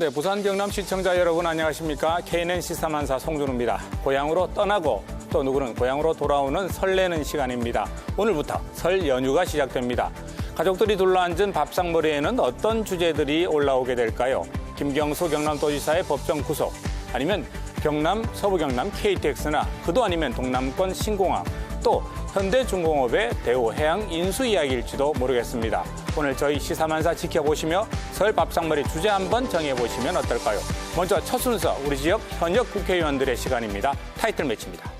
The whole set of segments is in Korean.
네, 부산 경남 시청자 여러분 안녕하십니까? KNN 시사만사 송준우입니다. 고향으로 떠나고 또 누구는 고향으로 돌아오는 설레는 시간입니다. 오늘부터 설 연휴가 시작됩니다. 가족들이 둘러앉은 밥상머리에는 어떤 주제들이 올라오게 될까요? 김경수 경남도지사의 법정 구속, 아니면 경남, 서부경남 KTX나 그도 아니면 동남권 신공항, 또 현대중공업의 대우해양 인수 이야기일지도 모르겠습니다. 오늘 저희 시사만사 지켜보시며 설 밥상머리 주제 한번 정해보시면 어떨까요? 먼저 첫 순서, 우리 지역 현역 국회의원들의 시간입니다. 타이틀 매치입니다.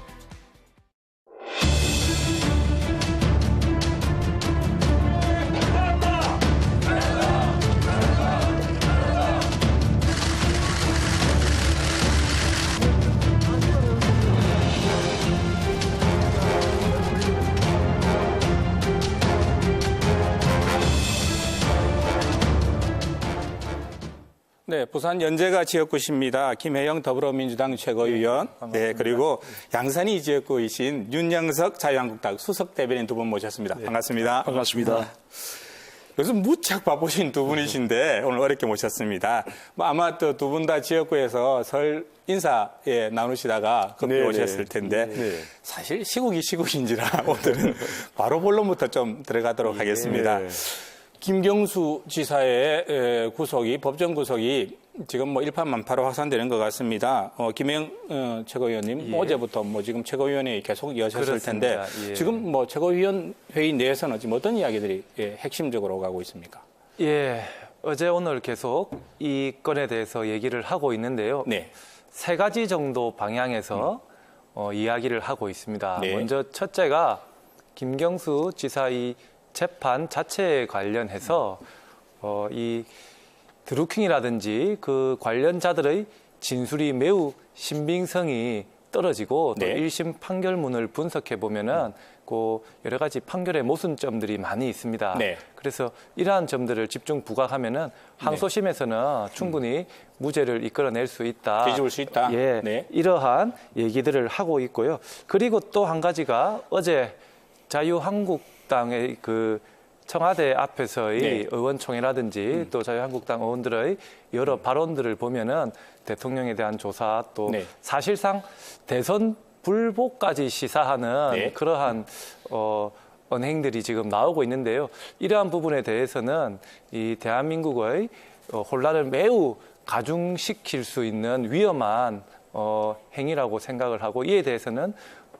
네, 부산 연제가 지역구십니다. 김혜영 더불어민주당 최고위원, 네, 그리고 양산이 지역구이신 윤영석 자유한국당 수석 대변인 두 분 모셨습니다. 네. 반갑습니다. 반갑습니다. 요즘 무척 바쁘신 두 분이신데 오늘 어렵게 모셨습니다. 아마 또 두 분 다 지역구에서 설 인사에 나누시다가 급히 오셨을 텐데 사실 시국이 시국인지라 오늘은 바로 본론부터 좀 들어가도록 하겠습니다. 김경수 지사의 구속이, 법정 구속이 지금 뭐 일파만파로 확산되는 것 같습니다. 김혜영 최고위원님, 어제부터 뭐 지금 최고위원회에 계속 여셨을 텐데, 지금 뭐 최고위원 회의 내에서는 지금 어떤 이야기들이 핵심적으로 가고 있습니까? 예, 어제 오늘 계속 이 건에 대해서 얘기를 하고 있는데요. 네. 세 가지 정도 방향에서 이야기를 하고 있습니다. 네. 먼저 첫째가 김경수 지사의 재판 자체에 관련해서 이 드루킹이라든지 그 관련자들의 진술이 매우 신빙성이 떨어지고 또 1심 판결문을 분석해 보면은 그 여러 가지 판결의 모순점들이 많이 있습니다. 네. 그래서 이러한 점들을 집중 부각하면은 항소심에서는 충분히 무죄를 이끌어낼 수 있다. 뒤집을 수 있다. 예, 네. 이러한 얘기들을 하고 있고요. 그리고 또 한 가지가 어제 자유한국당의 그 청와대 앞에서의 의원총회라든지 또 자유한국당 의원들의 여러 발언들을 보면은 대통령에 대한 조사 또 사실상 대선 불복까지 시사하는 그러한 언행들이 지금 나오고 있는데요. 이러한 부분에 대해서는 이 대한민국의 혼란을 매우 가중시킬 수 있는 위험한 행위라고 생각을 하고 이에 대해서는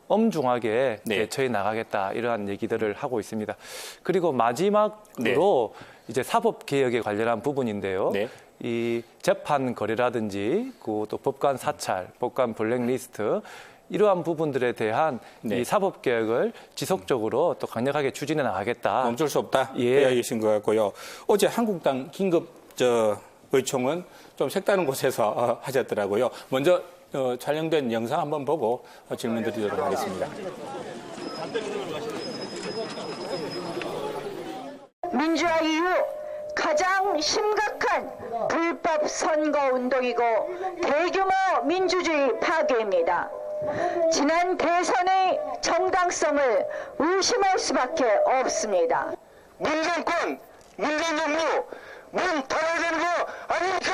엄중하게 대처해 나가겠다 이러한 얘기들을 하고 있습니다. 그리고 마지막으로 이제 사법 개혁에 관련한 부분인데요. 이 재판 거래라든지 또 법관 사찰, 법관 블랙리스트 이러한 부분들에 대한 이 사법 개혁을 지속적으로 또 강력하게 추진해 나가겠다. 멈출 수 없다. 이야기신 것 같고요. 어제 한국당 긴급 의총은 좀 색다른 곳에서 하셨더라고요. 먼저 촬영된 영상 한번 보고 질문 드리도록 하겠습니다. 민주화 이후 가장 심각한 불법 선거운동이고 대규모 민주주의 파괴입니다. 지난 대선의 정당성을 의심할 수밖에 없습니다. 문정권, 문재인 정부 문 닫아야 되는 거 아닙니까?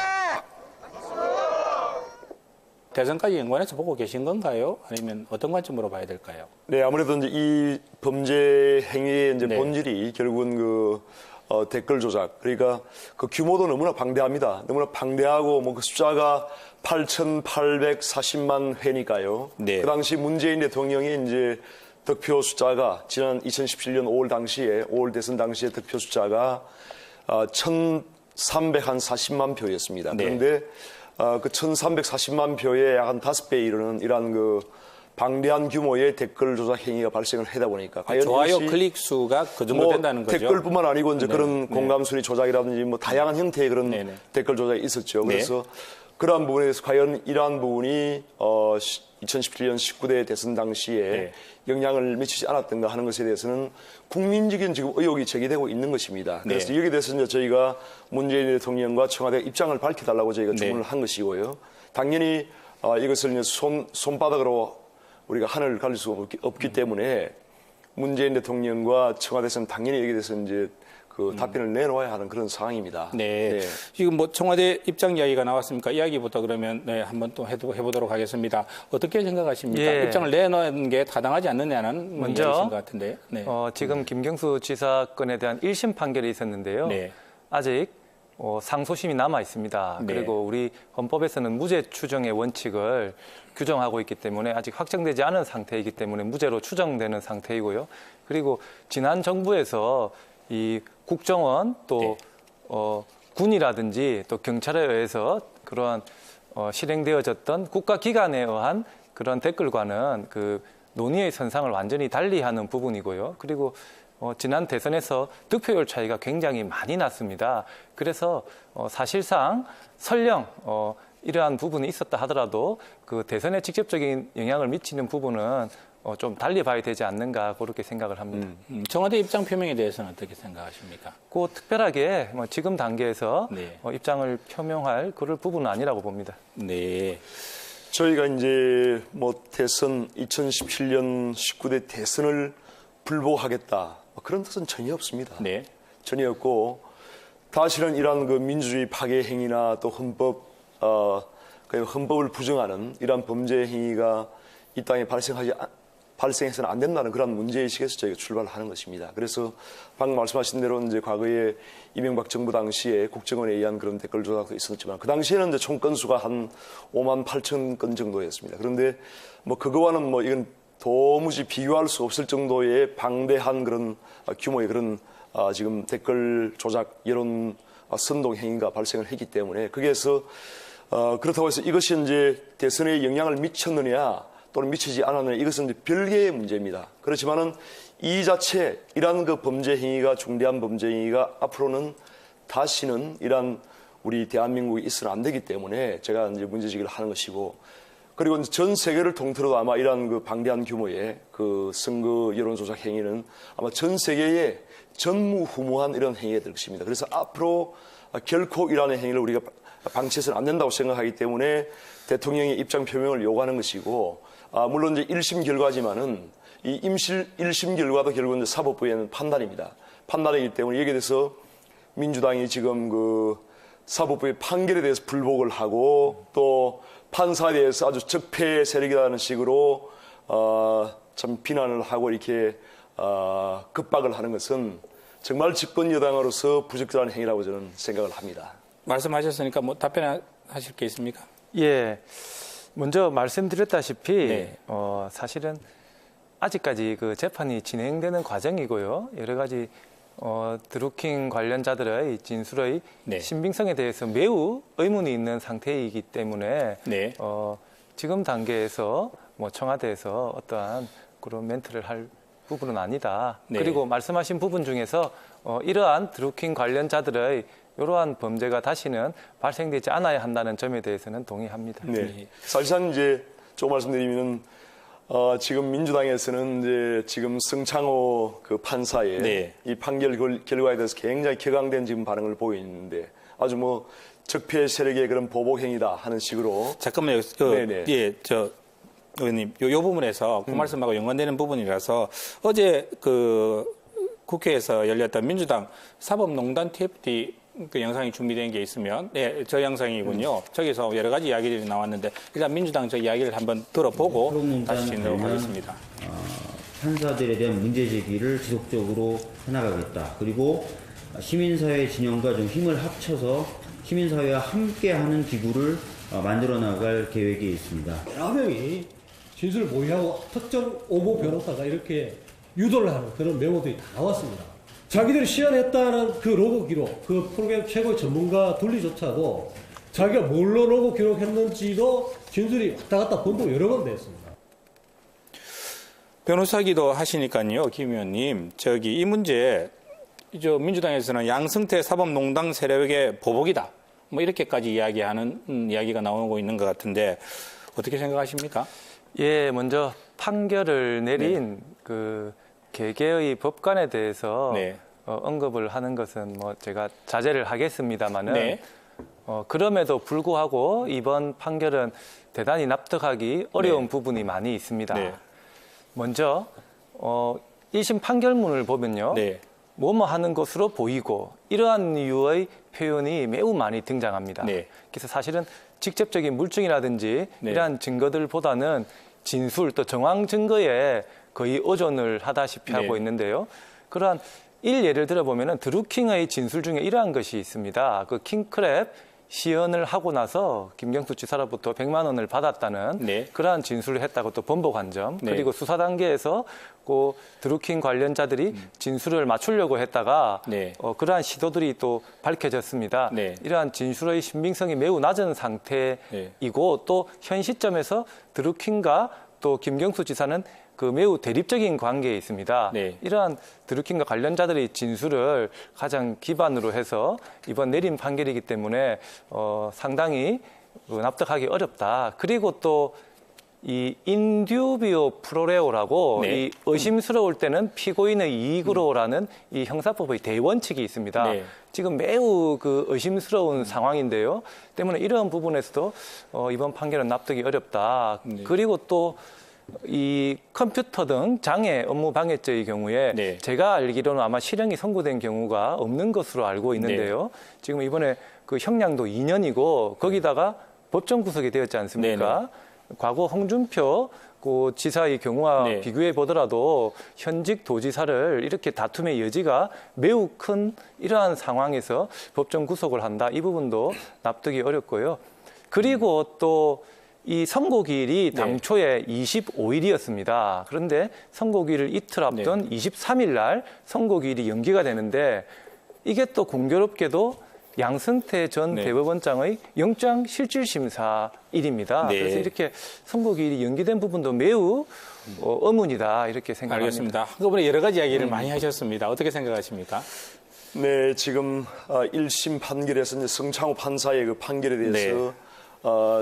대선까지 연관해서 보고 계신 건가요? 아니면 어떤 관점으로 봐야 될까요? 네, 아무래도 이제 이 범죄 행위의 이제 본질이 결국은 그 댓글 조작. 그러니까 그 규모도 너무나 방대합니다. 너무나 방대하고 뭐 그 숫자가 8,840만 회니까요. 그 당시 문재인 대통령이 이제 득표 숫자가 지난 2017년 5월 대선 당시에 득표 숫자가 1,340만 표였습니다. 그런데 그 1,340만 표에 약 한 5배 이르는 이러한 그 방대한 규모의 댓글 조작 행위가 발생을 하다 보니까 과연 좋아요 클릭 수가 그 정도 된다는 거죠. 댓글뿐만 아니고 이제 그런 공감 순위 조작이라든지 뭐 다양한 형태의 그런 댓글 조작이 있었죠. 그래서 그러한 부분에서 과연 이러한 부분이 2017년 19대 대선 당시에 영향을 미치지 않았던가 하는 것에 대해서는 국민적인 지금 의혹이 제기되고 있는 것입니다. 그래서 여기에 대해서 이제 저희가 문재인 대통령과 청와대 입장을 밝혀달라고 저희가 주문을 한 것이고요. 당연히 이것을 이제 손바닥으로 우리가 하늘을 가릴 수가 없기 때문에 문재인 대통령과 청와대에서는 당연히 여기에 대해서 이제 그 답변을 내놓아야 하는 그런 상황입니다. 네. 지금 뭐 청와대 입장 이야기가 나왔으니까 이야기부터 그러면 네, 한번 또 해보도록 하겠습니다. 어떻게 생각하십니까? 예. 입장을 내놓는 게 타당하지 않느냐는 먼저, 이야기신 것 같은데요. 네. 지금 김경수 지사 건에 대한 1심 판결이 있었는데요. 네. 아직 상소심이 남아 있습니다. 네. 그리고 우리 헌법에서는 무죄 추정의 원칙을 규정하고 있기 때문에 아직 확정되지 않은 상태이기 때문에 무죄로 추정되는 상태이고요. 그리고 지난 정부에서 이 국정원 또 군이라든지 또 경찰에 의해서 그러한 실행되어졌던 국가기관에 의한 그런 댓글과는 그 논의의 선상을 완전히 달리하는 부분이고요. 그리고 지난 대선에서 득표율 차이가 굉장히 많이 났습니다. 그래서 사실상 설령 이러한 부분이 있었다 하더라도 그 대선에 직접적인 영향을 미치는 부분은 좀 달리 봐야 되지 않는가 그렇게 생각을 합니다. 청와대 입장 표명에 대해서는 어떻게 생각하십니까? 그 특별하게 지금 단계에서 네. 입장을 표명할 그럴 부분은 아니라고 봅니다. 네. 저희가 이제 뭐 대선 2017년 19대 대선을 불복하겠다 그런 뜻은 전혀 없습니다. 네. 전혀 없고 다시는 이러한 그 민주주의 파괴 행위나 또 헌법을 부정하는 이러한 범죄 행위가 이 땅에 발생해서는 안 된다는 그런 문제의식에서 저희가 출발하는 것입니다. 그래서 방금 말씀하신 대로 이제 과거에 이명박 정부 당시에 국정원에 의한 그런 댓글 조작도 있었지만 그 당시에는 이제 총 건수가 한 5만 8천 건 정도였습니다. 그런데 뭐 그거와는 뭐 이건 도무지 비교할 수 없을 정도의 방대한 그런 규모의 그런 지금 댓글 조작 여론 선동 행위가 발생을 했기 때문에 거기에서 그렇다고 해서 이것이 이제 대선에 영향을 미쳤느냐 또는 미치지 않았느냐 이것은 이제 별개의 문제입니다. 그렇지만은 이 자체 이러한 그 범죄 행위가 중대한 범죄 행위가 앞으로는 다시는 이러한 우리 대한민국에 있어는 안 되기 때문에 제가 이제 문제제기를 하는 것이고 그리고 전 세계를 통틀어도 아마 이러한 그 방대한 규모의 그 선거 여론 조작 행위는 아마 전 세계에 전무후무한 이런 행위가 될 것입니다. 그래서 앞으로 결코 이러한 행위를 우리가 방치해서는 안 된다고 생각하기 때문에 대통령의 입장 표명을 요구하는 것이고 물론 이제 1심 결과지만은 이 1심 결과도 결국은 사법부에는 판단입니다. 판단이기 때문에 여기에 대해서 민주당이 지금 그 사법부의 판결에 대해서 불복을 하고 또 판사에 대해서 아주 적폐 세력이라는 식으로 참 비난을 하고 이렇게 급박을 하는 것은 정말 집권 여당으로서 부적절한 행위라고 저는 생각을 합니다. 말씀하셨으니까 뭐 답변하실 게 있습니까? 예, 먼저 말씀드렸다시피 네. 사실은 아직까지 그 재판이 진행되는 과정이고요. 여러 가지 드루킹 관련자들의 진술의 네. 신빙성에 대해서 매우 의문이 있는 상태이기 때문에 네. 지금 단계에서 뭐 청와대에서 어떠한 그런 멘트를 할 부분은 아니다. 네. 그리고 말씀하신 부분 중에서 이러한 드루킹 관련자들의 이러한 범죄가 다시는 발생되지 않아야 한다는 점에 대해서는 동의합니다. 네. 사실상 이제 조금 말씀드리면은 지금 민주당에서는 이제 지금 성창호 그 판사의 네. 이 판결 결과에 대해서 굉장히 격앙된 지금 반응을 보이고 있는데 아주 뭐 적폐 세력의 그런 보복 행위다 하는 식으로 잠깐만요. 네네. 예, 의원님, 요 부분에서 그 말씀하고 연관되는 부분이라서 어제 그 국회에서 열렸던 민주당 사법농단 TFT 그 영상이 준비된 게 있으면, 네, 저 영상이군요. 저기서 여러 가지 이야기들이 나왔는데 일단 민주당 저 이야기를 한번 들어보고 다시 진행하도록 하겠습니다. 판사들에 대한 문제 제기를 지속적으로 해나가겠다. 그리고 시민사회 진영과 좀 힘을 합쳐서 시민사회와 함께하는 기구를 만들어 나갈 계획이 있습니다. 여러 명이 진술을 모의하고 특정 오보 변호사가 이렇게 유도를 하는 그런 메모들이 다 나왔습니다. 자기들이 시연했다는 그 로고 기록, 그 프로그램 최고의 전문가 둘리조차도 자기가 뭘로 로고 기록했는지도 진술이 왔다 갔다 번복 여러 번 됐습니다. 변호사기도 하시니까요, 김 의원님. 이 문제, 민주당에서는 양승태 사법농단 세력의 보복이다. 뭐 이렇게까지 이야기하는 이야기가 나오고 있는 것 같은데 어떻게 생각하십니까? 예, 먼저 판결을 내린 그 개개의 법관에 대해서 네. 언급을 하는 것은 뭐 제가 자제를 하겠습니다만은 네. 그럼에도 불구하고 이번 판결은 대단히 납득하기 어려운 네. 부분이 많이 있습니다. 네. 먼저 1심 판결문을 보면요. 네. 뭐뭐 하는 것으로 보이고 이러한 류의 표현이 매우 많이 등장합니다. 네. 그래서 사실은 직접적인 물증이라든지 네. 이러한 증거들보다는 진술 또 정황 증거에 거의 의존을 하다시피 네. 하고 있는데요. 그러한 예를 들어보면 드루킹의 진술 중에 이러한 것이 있습니다. 그 킹크랩 시연을 하고 나서 김경수 지사로부터 100만 원을 받았다는 네. 그러한 진술을 했다고 또 번복한 점. 네. 그리고 수사 단계에서 그 드루킹 관련자들이 진술을 맞추려고 했다가 네. 그러한 시도들이 또 밝혀졌습니다. 네. 이러한 진술의 신빙성이 매우 낮은 상태이고 또 현 시점에서 드루킹과 또 김경수 지사는 그 매우 대립적인 관계에 있습니다. 네. 이러한 드루킹과 관련자들의 진술을 가장 기반으로 해서 이번 내린 판결이기 때문에 상당히 납득하기 어렵다. 그리고 또 이 인듀비오 프로레오라고 네. 이 의심스러울 때는 피고인의 이익으로라는 이 형사법의 대원칙이 있습니다. 네. 지금 매우 그 의심스러운 상황인데요. 때문에 이러한 부분에서도 이번 판결은 납득이 어렵다. 그리고 또 이 컴퓨터 등 장애 업무 방해죄의 경우에 네. 제가 알기로는 아마 실형이 선고된 경우가 없는 것으로 알고 있는데요. 지금 이번에 그 형량도 2년이고 거기다가 법정 구속이 되었지 않습니까? 과거 홍준표 그 지사의 경우와 네. 비교해 보더라도 현직 도지사를 이렇게 다툼의 여지가 매우 큰 이러한 상황에서 법정 구속을 한다. 이 부분도 납득이 어렵고요. 그리고 또 이 선고기일이 당초에 25일이었습니다. 그런데 선고기일을 이틀 앞둔 23일 날 선고기일이 연기가 되는데 이게 또 공교롭게도 양승태 전 대법원장의 영장 실질심사일입니다. 네. 그래서 이렇게 선고기일이 연기된 부분도 매우 의문이다 이렇게 생각합니다. 알겠습니다. 한꺼번에 여러 가지 이야기를 많이 하셨습니다. 어떻게 생각하십니까? 네, 지금 1심 판결에서 이제 성창호 판사의 그 판결에 대해서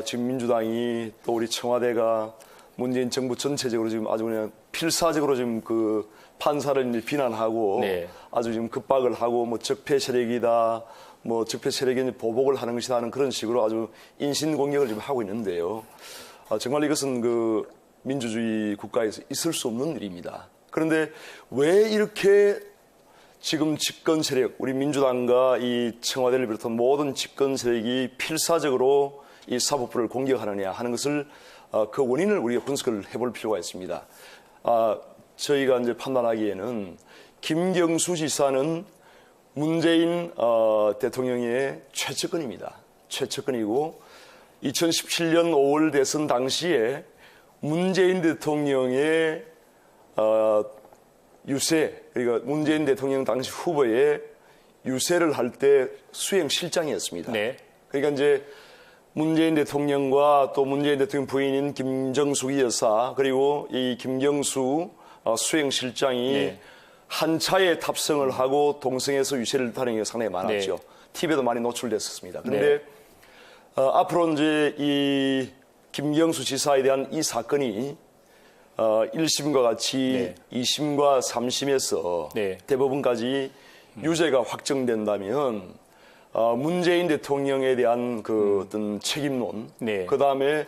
지금 민주당이 또 우리 청와대가 문재인 정부 전체적으로 지금 아주 그냥 필사적으로 지금 그 판사를 이제 비난하고 네. 아주 지금 급박을 하고 뭐 적폐 세력이다, 뭐 적폐 세력이 보복을 하는 것이다 하는 그런 식으로 아주 인신 공격을 지금 하고 있는데요. 정말 이것은 그 민주주의 국가에서 있을 수 없는 일입니다. 그런데 왜 이렇게 지금 집권 세력, 우리 민주당과 이 청와대를 비롯한 모든 집권 세력이 필사적으로 이 사법부를 공격하느냐 하는 것을 그 원인을 우리가 분석을 해볼 필요가 있습니다. 저희가 이제 판단하기에는 김경수 지사는 문재인 대통령의 최측근입니다. 최측근이고 2017년 5월 대선 당시에 문재인 대통령의 유세, 그러니까 문재인 대통령 당시 후보의 유세를 할 때 수행실장이었습니다. 네. 그러니까 이제 문재인 대통령과 또 문재인 대통령 부인인 김정숙 여사 그리고 이 김경수 수행실장이 한 차에 탑승을 하고 동성에서 유세를 하는 게 상당히 많았죠. TV에도 많이 노출됐었습니다. 그런데 앞으로 이제 이 김경수 지사에 대한 이 사건이 1심과 같이 2심과 3심에서 대법원까지 유죄가 확정된다면 문재인 대통령에 대한 그 어떤 책임론, 그 다음에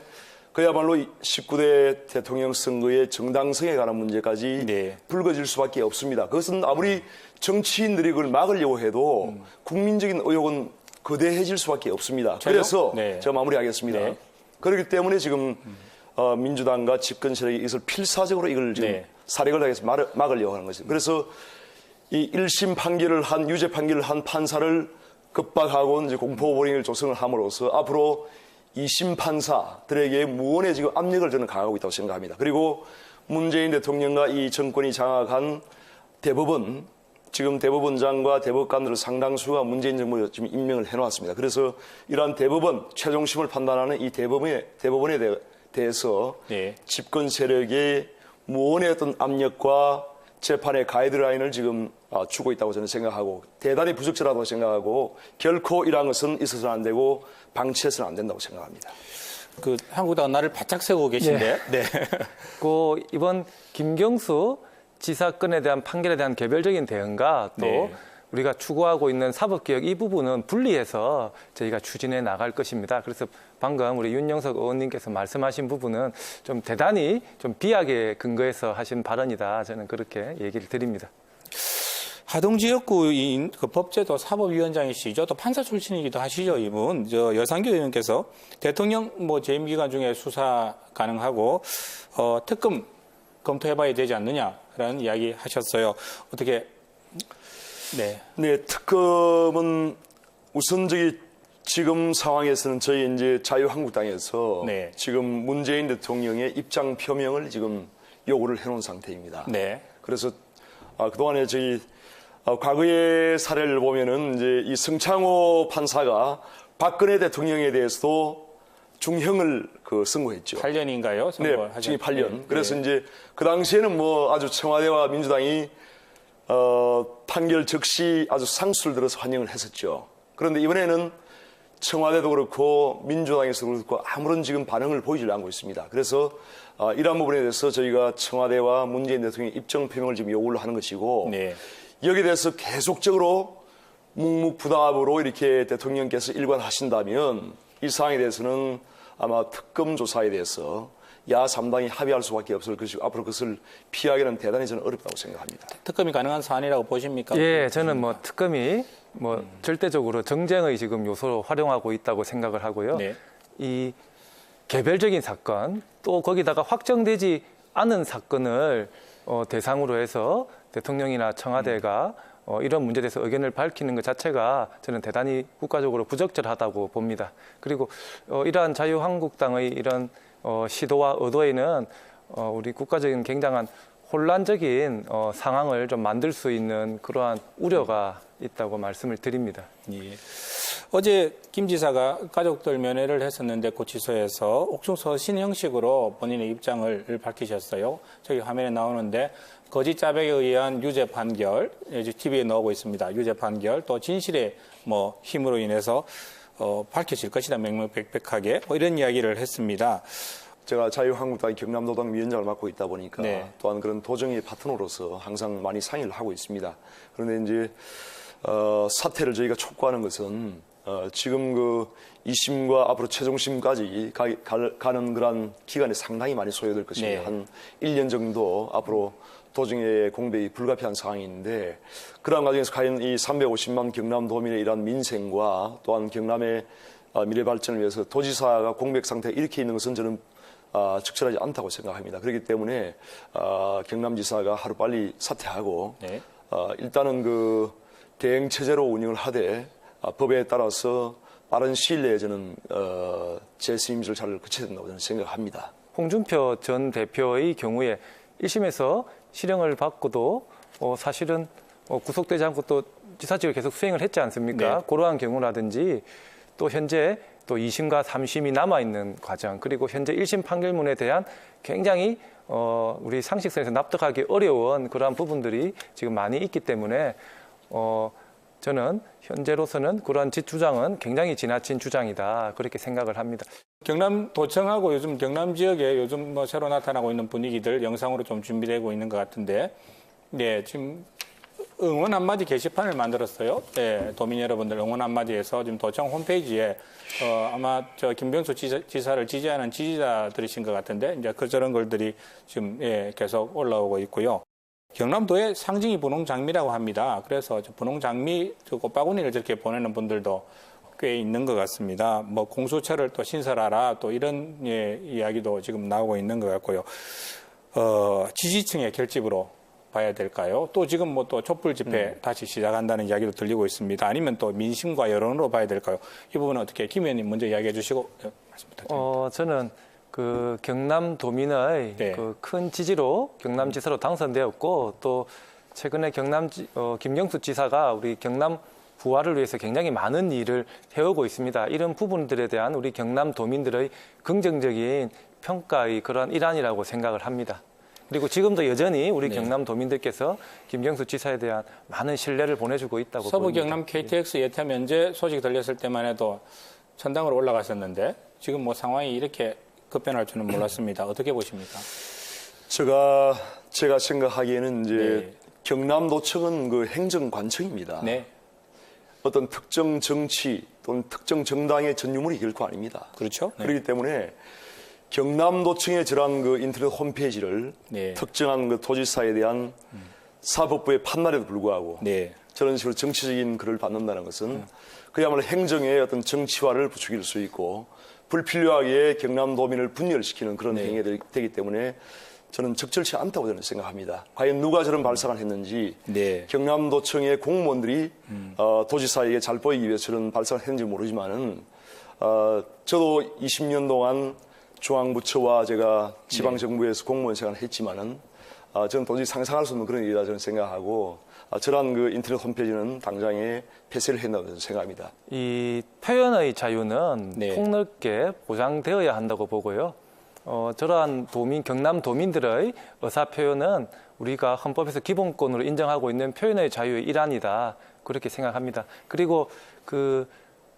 그야말로 19대 대통령 선거의 정당성에 관한 문제까지 불거질 수밖에 없습니다. 그것은 아무리 정치인들이 그걸 막으려고 해도 국민적인 의혹은 거대해질 수밖에 없습니다. 그래서 제가 마무리하겠습니다. 그렇기 때문에 지금 민주당과 집권 세력이 이것을 필사적으로 이걸 지금 사력을 다해서 막으려고 하는 것입니다. 그래서 이 1심 판결을 한 유죄 판결을 한 판사를 급박하고 이제 공포보링을 조성을 함으로써 앞으로 2심 판사들에게 무언의 지금 압력을 저는 가하고 있다고 생각합니다. 그리고 문재인 대통령과 이 정권이 장악한 대법원, 지금 대법원장과 대법관들 상당수가 문재인 정부에 지금 임명을 해놓았습니다. 그래서 이러한 대법원, 최종심을 판단하는 이 대법원에 대해서 집권 세력의 무언의 어떤 압력과 재판의 가이드라인을 지금 주고 있다고 저는 생각하고 대단히 부적절하다고 생각하고 결코 이러한 것은 있어서는 안 되고 방치해서는 안 된다고 생각합니다. 그 한국당은 나를 바짝 세우고 계신데. 그 이번 김경수 지사건에 대한 판결에 대한 개별적인 대응과 또 우리가 추구하고 있는 사법개혁 이 부분은 분리해서 저희가 추진해 나갈 것입니다. 그래서 방금 우리 윤영석 의원님께서 말씀하신 부분은 좀 대단히 좀 비약에 근거해서 하신 발언이다. 저는 그렇게 얘기를 드립니다. 하동지역구인 그 법제도 사법위원장이시죠. 또 판사 출신이기도 하시죠. 이분 여상규 의원께서 대통령 뭐 재임 기간 중에 수사 가능하고 특검 검토해봐야 되지 않느냐라는 이야기 하셨어요. 어떻게? 네. 네, 특검은 우선 지금 상황에서는 저희 이제 자유한국당에서 네. 지금 문재인 대통령의 입장 표명을 지금 요구를 해놓은 상태입니다. 네. 그래서 그동안에 저희 과거의 사례를 보면은 이제 이 성창호 판사가 박근혜 대통령에 대해서도 중형을 선고했죠. 8년인가요? 네, 선고하셨... 징역 8년. 네. 그래서 이제 그 당시에는 뭐 아주 청와대와 민주당이 판결 즉시 아주 상수를 들어서 환영을 했었죠. 그런데 이번에는 청와대도 그렇고 민주당에서도 그렇고 아무런 지금 반응을 보이질 않고 있습니다. 그래서 이러한 부분에 대해서 저희가 청와대와 문재인 대통령의 입장 표명을 지금 요구를 하는 것이고 네. 여기에 대해서 계속적으로 묵묵부답으로 이렇게 대통령께서 일관하신다면 이 사항에 대해서는 아마 특검 조사에 대해서 야 3당이 합의할 수밖에 없을 것이고 앞으로 그것을 피하기는 대단히 저는 어렵다고 생각합니다. 특검이 가능한 사안이라고 보십니까? 예, 저는 뭐 특검이 절대적으로 정쟁의 지금 요소로 활용하고 있다고 생각을 하고요. 네. 이 개별적인 사건 또 거기다가 확정되지 않은 사건을 대상으로 해서 대통령이나 청와대가 이런 문제에 대해서 의견을 밝히는 것 자체가 저는 대단히 국가적으로 부적절하다고 봅니다. 그리고 이러한 자유한국당의 이런 시도와 의도에는 우리 국가적인 굉장한 혼란적인 상황을 좀 만들 수 있는 그러한 우려가 있다고 말씀을 드립니다. 예. 어제 김 지사가 가족들 면회를 했었는데 구치소에서 옥중서신 형식으로 본인의 입장을 밝히셨어요. 저기 화면에 나오는데 거짓 자백에 의한 유죄 판결, TV에 나오고 있습니다. 유죄 판결, 또 진실의 힘으로 인해서 밝혀질 것이다. 명명백백하게 이런 이야기를 했습니다. 제가 자유한국당 경남도당 위원장을 맡고 있다 보니까 네. 또한 그런 도정의 파트너로서 항상 많이 상의를 하고 있습니다. 그런데 이제 사퇴를 저희가 촉구하는 것은 지금 그 2심과 앞으로 최종심까지 가는 그런 기간이 상당히 많이 소요될 것입니다. 네. 한 1년 정도 앞으로 도정의 공백이 불가피한 상황인데 그러한 과정에서 과연 이 350만 경남도민의 이러한 민생과 또한 경남의 미래 발전을 위해서 도지사가 공백 상태에 이렇게 있는 것은 저는 적절하지 않다고 생각합니다. 그렇기 때문에 경남지사가 하루빨리 사퇴하고 네. 일단은 그 대행 체제로 운영을 하되 법에 따라서 빠른 시일 내에 저는 재심 절차를 거쳐야 된다고 저는 생각합니다. 홍준표 전 대표의 경우에 1심에서 실형을 받고도 사실은 구속되지 않고 또 지사직을 계속 수행을 했지 않습니까? 네. 그러한 경우라든지 또 현재 또 2심과 3심이 남아있는 과정 그리고 현재 1심 판결문에 대한 굉장히 우리 상식선에서 납득하기 어려운 그러한 부분들이 지금 많이 있기 때문에 저는 현재로서는 그러한 주장은 굉장히 지나친 주장이다 그렇게 생각을 합니다. 경남도청하고 요즘 경남 지역에 요즘 새로 나타나고 있는 분위기들 영상으로 좀 준비되고 있는 것 같은데, 네, 지금 응원 한마디 게시판을 만들었어요. 네, 도민 여러분들 응원 한마디에서 지금 도청 홈페이지에 아마 김병수 지사를 지지하는 지지자들이신 것 같은데, 이제 저런 글들이 지금 계속 올라오고 있고요. 경남도의 상징이 분홍장미라고 합니다. 그래서 분홍장미 꽃바구니를 저렇게 보내는 분들도 꽤 있는 것 같습니다. 공수처를 또 신설하라 또 이런 이야기도 지금 나오고 있는 것 같고요. 지지층의 결집으로 봐야 될까요? 또 지금 또 촛불 집회 다시 시작한다는 이야기도 들리고 있습니다. 아니면 또 민심과 여론으로 봐야 될까요? 이 부분은 어떻게 김 의원님 먼저 이야기해 주시고 말씀 부탁드립니다. 저는 그 경남도민의 네. 그 큰 지지로 경남지사로 당선되었고 또 최근에 김경수 지사가 우리 경남 부활을 위해서 굉장히 많은 일을 해오고 있습니다. 이런 부분들에 대한 우리 경남도민들의 긍정적인 평가의 그런 일환이라고 생각을 합니다. 그리고 지금도 여전히 우리 네. 경남도민들께서 김경수 지사에 대한 많은 신뢰를 보내주고 있다고 서부 보입니다. 경남 KTX 예태 면제 소식 들렸을 때만 해도 천당으로 올라갔었는데 지금 상황이 이렇게 급변할 줄은 몰랐습니다. 어떻게 보십니까? 제가 생각하기에는 이제 네. 경남도청은 그 행정관청입니다. 네, 어떤 특정 정치 또는 특정 정당의 전유물이 결코 아닙니다. 그렇죠. 네. 그렇기 때문에 경남도청의 저런 그 인터넷 홈페이지를 네. 특정한 그 도지사에 대한 사법부의 판단에도 불구하고 네. 저런 식으로 정치적인 글을 받는다는 것은 그야말로 행정의 어떤 정치화를 부추길 수 있고 불필요하게 경남도민을 분열시키는 그런 행위가 되기 때문에 저는 적절치 않다고 저는 생각합니다. 과연 누가 저런 발상을 했는지 네. 경남도청의 공무원들이 도지사에게 잘 보이기 위해서 저런 발상을 했는지 모르지만은 저도 20년 동안 중앙부처와 제가 지방정부에서 공무원 생활을 했지만은 저는 도저히 상상할 수 없는 그런 일이라 저는 생각하고 저러한 그 인터넷 홈페이지는 당장에 폐쇄를 했다고 저는 생각합니다. 이 표현의 자유는 네. 폭넓게 보장되어야 한다고 보고요. 저러한 경남 도민들의 의사 표현은 우리가 헌법에서 기본권으로 인정하고 있는 표현의 자유의 일환이다. 그렇게 생각합니다. 그리고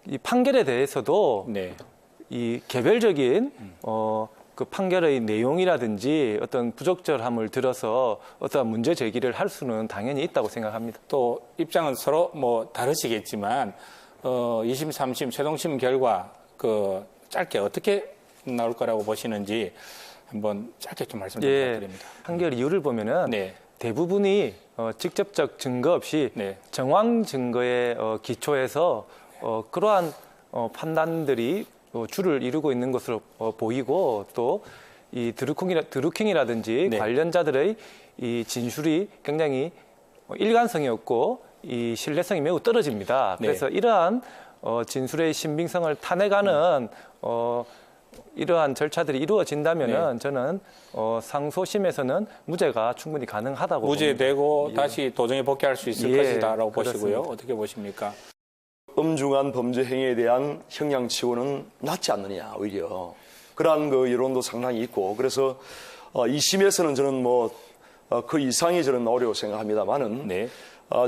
이 판결에 대해서도 네. 이 개별적인 그 판결의 내용이라든지 어떤 부적절함을 들어서 어떠한 문제 제기를 할 수는 당연히 있다고 생각합니다. 또 입장은 서로 뭐 다르시겠지만 2심, 3심 최종심 결과 짧게 어떻게 나올 거라고 보시는지 한번 짧게 좀 말씀 좀 부탁드립니다. 판결 이유를 보면은 네. 대부분이 직접적 증거 없이 네. 정황 증거에 기초해서 그러한 판단들이 주를 이루고 있는 것으로 보이고 또 이 드루킹이라든지 네. 관련자들의 이 진술이 굉장히 일관성이 없고 이 신뢰성이 매우 떨어집니다. 네. 그래서 이러한 진술의 신빙성을 탄핵하는 이러한 절차들이 이루어진다면은 저는 상소심에서는 무죄가 충분히 가능하다고 무죄되고 봅니다. 다시 도정에 복귀할 수 있을 것이다라고 보시고요. 어떻게 보십니까? 엄중한 범죄 행위에 대한 형량치고는 낮지 않느냐 오히려 그러한 그 여론도 상당히 있고 그래서 2심에서는 저는 그 이상이 저는 나오려고 생각합니다만은 네.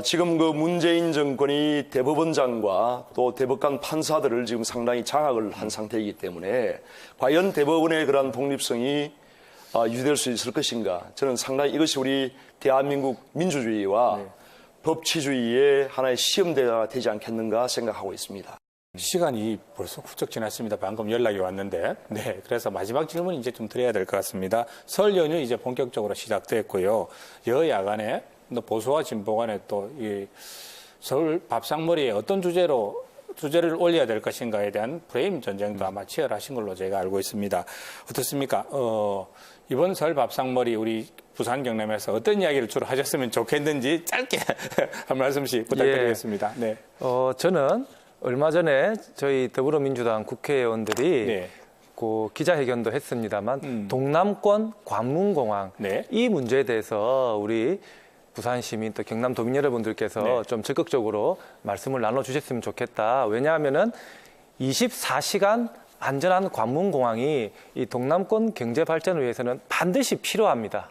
지금 그 문재인 정권이 대법원장과 또 대법관 판사들을 지금 상당히 장악을 한 상태이기 때문에 과연 대법원의 그러한 독립성이 유지될 수 있을 것인가 저는 상당히 이것이 우리 대한민국 민주주의와 법치주의의 하나의 시험대가 되지 않겠는가 생각하고 있습니다. 시간이 벌써 훌쩍 지났습니다. 방금 연락이 왔는데. 네. 그래서 마지막 질문 이제 좀 드려야 될 것 같습니다. 설 연휴 이제 본격적으로 시작됐고요. 여야 간에 보수와 진보 간에 또 이 서울 밥상머리에 어떤 주제를 올려야 될 것인가에 대한 프레임 전쟁도 아마 치열하신 걸로 제가 알고 있습니다. 어떻습니까? 이번 설 밥상머리 우리 부산 경남에서 어떤 이야기를 주로 하셨으면 좋겠는지 짧게 한 말씀씩 부탁드리겠습니다. 네. 저는 얼마 전에 저희 더불어민주당 국회의원들이 네. 그 기자회견도 했습니다만 동남권 관문공항 네. 이 문제에 대해서 우리 부산 시민 또 경남 도민 여러분들께서 네. 좀 적극적으로 말씀을 나눠주셨으면 좋겠다. 왜냐하면은 24시간 안전한 관문공항이 이 동남권 경제 발전을 위해서는 반드시 필요합니다.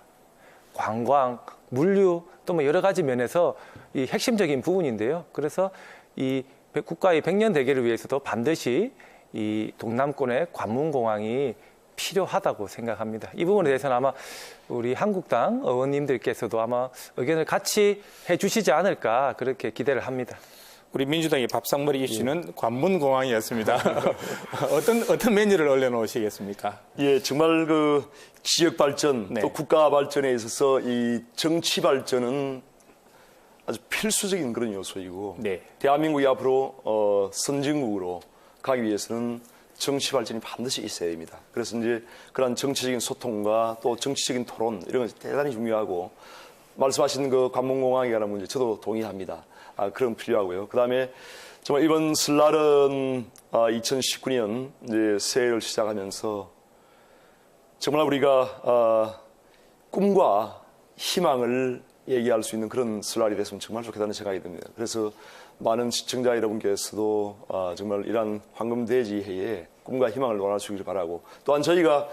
관광, 물류 또 뭐 여러 가지 면에서 이 핵심적인 부분인데요. 그래서 이 국가의 100년 대계를 위해서도 반드시 이 동남권의 관문공항이 필요하다고 생각합니다. 이 부분에 대해서는 아마 우리 한국당 의원님들께서도 아마 의견을 같이 해주시지 않을까 그렇게 기대를 합니다. 우리 민주당의 밥상머리 이슈는 관문공항이었습니다. 어떤 메뉴를 올려놓으시겠습니까? 예, 정말 그 지역 발전 네. 또 국가 발전에 있어서 이 정치 발전은 아주 필수적인 그런 요소이고 네. 대한민국이 앞으로 선진국으로 가기 위해서는 정치 발전이 반드시 있어야 됩니다. 그래서 이제 그런 정치적인 소통과 또 정치적인 토론 이런 것이 대단히 중요하고 말씀하신 그 관문공항에 관한 문제 저도 동의합니다. 그런 필요하고요. 그다음에 정말 이번 설날은 2019년 이제 새해를 시작하면서 정말 우리가 꿈과 희망을 얘기할 수 있는 그런 설날이 됐으면 정말 좋겠다는 생각이 듭니다. 그래서 많은 시청자 여러분께서도 정말 이러한 황금돼지 해에 꿈과 희망을 논하시길 바라고 또한 저희가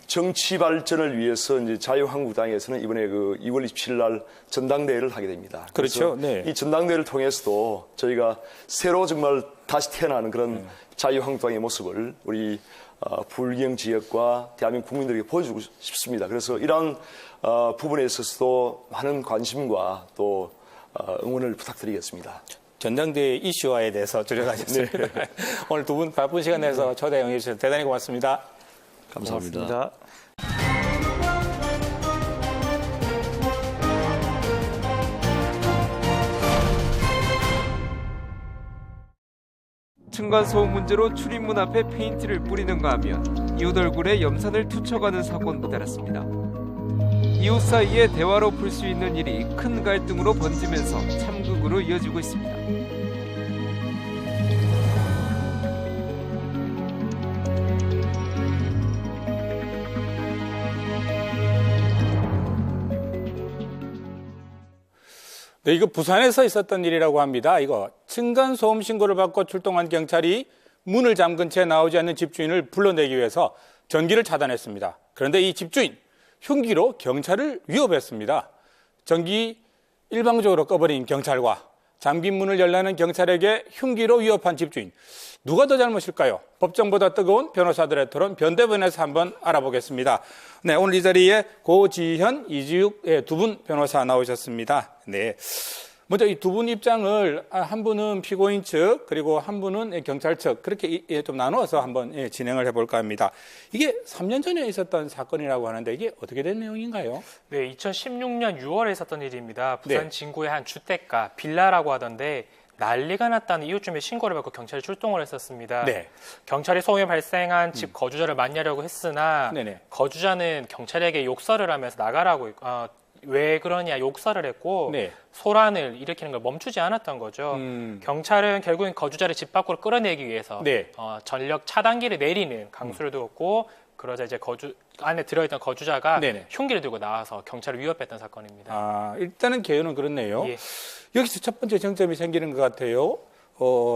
정치 발전을 위해서 이제 자유한국당에서는 이번에 그 2월 27일 날 전당대회를 하게 됩니다. 그렇죠. 그래서 네. 이 전당대회를 통해서도 저희가 새로 정말 다시 태어나는 그런 자유한국당의 모습을 우리 불경 지역과 대한민국 국민들에게 보여주고 싶습니다. 그래서 이러한 부분에 있어서도 많은 관심과 또 응원을 부탁드리겠습니다. 전당대회 이슈화에 대해서 들어가셨습니다. 네. 오늘 두 분 바쁜 시간 내서 초대 응해주셔서 대단히 고맙습니다. 감사합니다. 고맙습니다. 층간소음 문제로 출입문 앞에 페인트를 뿌리는가 하면 이웃 얼굴에 염산을 투쳐가는 사건도 잇따랐습니다. 이웃 사이에 대화로 풀 수 있는 일이 큰 갈등으로 번지면서 참극으로 이어지고 있습니다. 네, 이거 부산에서 있었던 일이라고 합니다. 이거 층간소음 신고를 받고 출동한 경찰이 문을 잠근 채 나오지 않는 집주인을 불러내기 위해서 전기를 차단했습니다. 그런데 이 집주인 흉기로 경찰을 위협했습니다. 전기 일방적으로 꺼버린 경찰과 잠긴 문을 열라는 경찰에게 흉기로 위협한 집주인. 누가 더 잘못일까요? 법정보다 뜨거운 변호사들의 토론 변대변에서 한번 알아보겠습니다. 네, 오늘 이 자리에 고지현, 이지욱 두 분 변호사 나오셨습니다. 네. 먼저 이 두 분 입장을 한 분은 피고인 측 그리고 한 분은 경찰 측 그렇게 좀 나누어서 한번 진행을 해볼까 합니다. 이게 3년 전에 있었던 사건이라고 하는데 이게 어떻게 된 내용인가요? 네, 2016년 6월에 있었던 일입니다. 부산 진구의 한 주택가 빌라라고 하던데 난리가 났다는 이웃주민의 신고를 받고 경찰이 출동을 했었습니다. 네. 경찰이 소음이 발생한 집 거주자를 만나려고 했으나 거주자는 경찰에게 욕설을 하면서 나가라고 왜 그러냐 욕설을 했고 소란을 일으키는 걸 멈추지 않았던 거죠. 경찰은 결국엔 거주자를 집 밖으로 끌어내기 위해서 전력 차단기를 내리는 강수를 두었고 그러자 이제 안에 들어있던 거주자가 흉기를 들고 나와서 경찰을 위협했던 사건입니다. 아, 일단은 개요는 그렇네요. 여기서 첫 번째 쟁점이 생기는 것 같아요.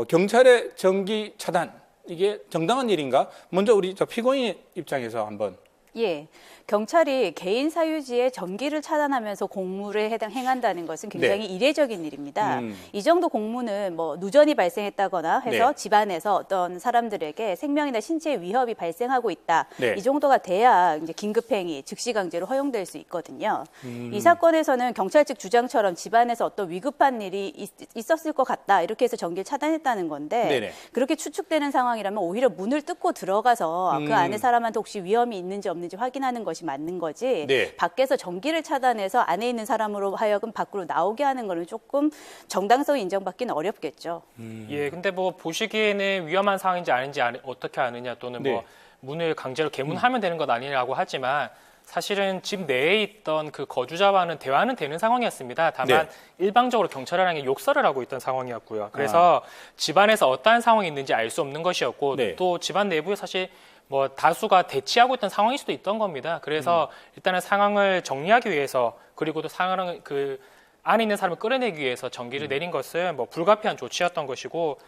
경찰의 전기 차단, 이게 정당한 일인가? 먼저 우리 피고인 입장에서 한번. 예, 경찰이 개인 사유지에 전기를 차단하면서 공무를 행한다는 것은 굉장히 이례적인 일입니다. 이 정도 공무는 뭐 누전이 발생했다거나 해서 집안에서 어떤 사람들에게 생명이나 신체에 위협이 발생하고 있다. 이 정도가 돼야 이제 긴급행위, 즉시강제로 허용될 수 있거든요. 이 사건에서는 경찰 측 주장처럼 집안에서 어떤 위급한 일이 있었을 것 같다. 이렇게 해서 전기를 차단했다는 건데 그렇게 추측되는 상황이라면 오히려 문을 뜯고 들어가서 그 안에 사람한테 혹시 위험이 있는지 없는지 확인하는 것이 맞는 거지 밖에서 전기를 차단해서 안에 있는 사람으로 하여금 밖으로 나오게 하는 거는 조금 정당성이 인정받기는 어렵겠죠. 예, 근데 뭐 보시기에는 위험한 상황인지 아닌지 어떻게 아느냐 또는 뭐 문을 강제로 개문하면 되는 것 아니라고 하지만 사실은 집 내에 있던 그 거주자와는 대화는 되는 상황이었습니다. 다만 일방적으로 경찰을 향해 욕설을 하고 있던 상황이었고요. 그래서 집안에서 어떠한 상황이 있는지 알 수 없는 것이었고 또 집안 내부에 사실 뭐 다수가 대치하고 있던 상황일 수도 있던 겁니다. 그래서 일단은 상황을 정리하기 위해서 그리고 또 상황을 안에 있는 사람을 끌어내기 위해서 전기를 내린 것은 뭐 불가피한 조치였던 것이고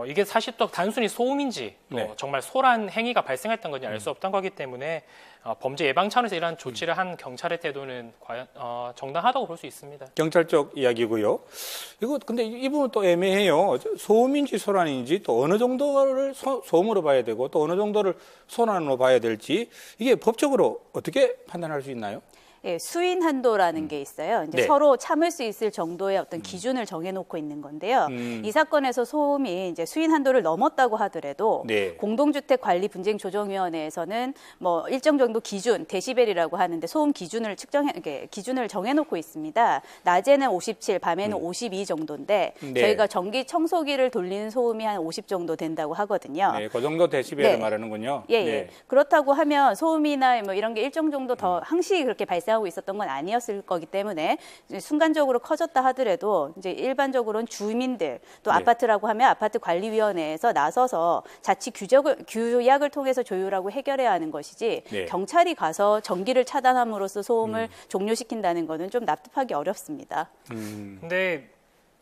이게 사실 또 단순히 소음인지 또 정말 소란 행위가 발생했던 건지 알 수 없던 거기 때문에 범죄 예방 차원에서 이러한 조치를 한 경찰의 태도는 과연 정당하다고 볼 수 있습니다. 경찰 쪽 이야기고요. 이거 근데 이 부분은 또 애매해요. 소음인지 소란인지 또 어느 정도를 소음으로 봐야 되고 또 어느 정도를 소란으로 봐야 될지 이게 법적으로 어떻게 판단할 수 있나요? 예, 수인 한도라는 게 있어요. 이제 서로 참을 수 있을 정도의 어떤 기준을 정해놓고 있는 건데요. 이 사건에서 소음이 이제 수인 한도를 넘었다고 하더라도 공동주택 관리 분쟁 조정위원회에서는 뭐 일정 정도 기준, 데시벨이라고 하는데 소음 기준을 기준을 정해놓고 있습니다. 낮에는 57, 밤에는 52 정도인데 저희가 전기 청소기를 돌리는 소음이 한 50 정도 된다고 하거든요. 네, 그 정도 데시벨을 말하는군요. 예. 그렇다고 하면 소음이나 뭐 이런 게 일정 정도 더 항시 그렇게 발생하고 있었던 건 아니었을 거기 때문에 순간적으로 커졌다 하더라도 이제 일반적으로는 주민들 또 아파트라고 하면 아파트 관리위원회에서 나서서 자치 규약을 통해서 조율하고 해결해야 하는 것이지 경찰이 가서 전기를 차단함으로써 소음을 종료시킨다는 거는 좀 납득하기 어렵습니다. 근데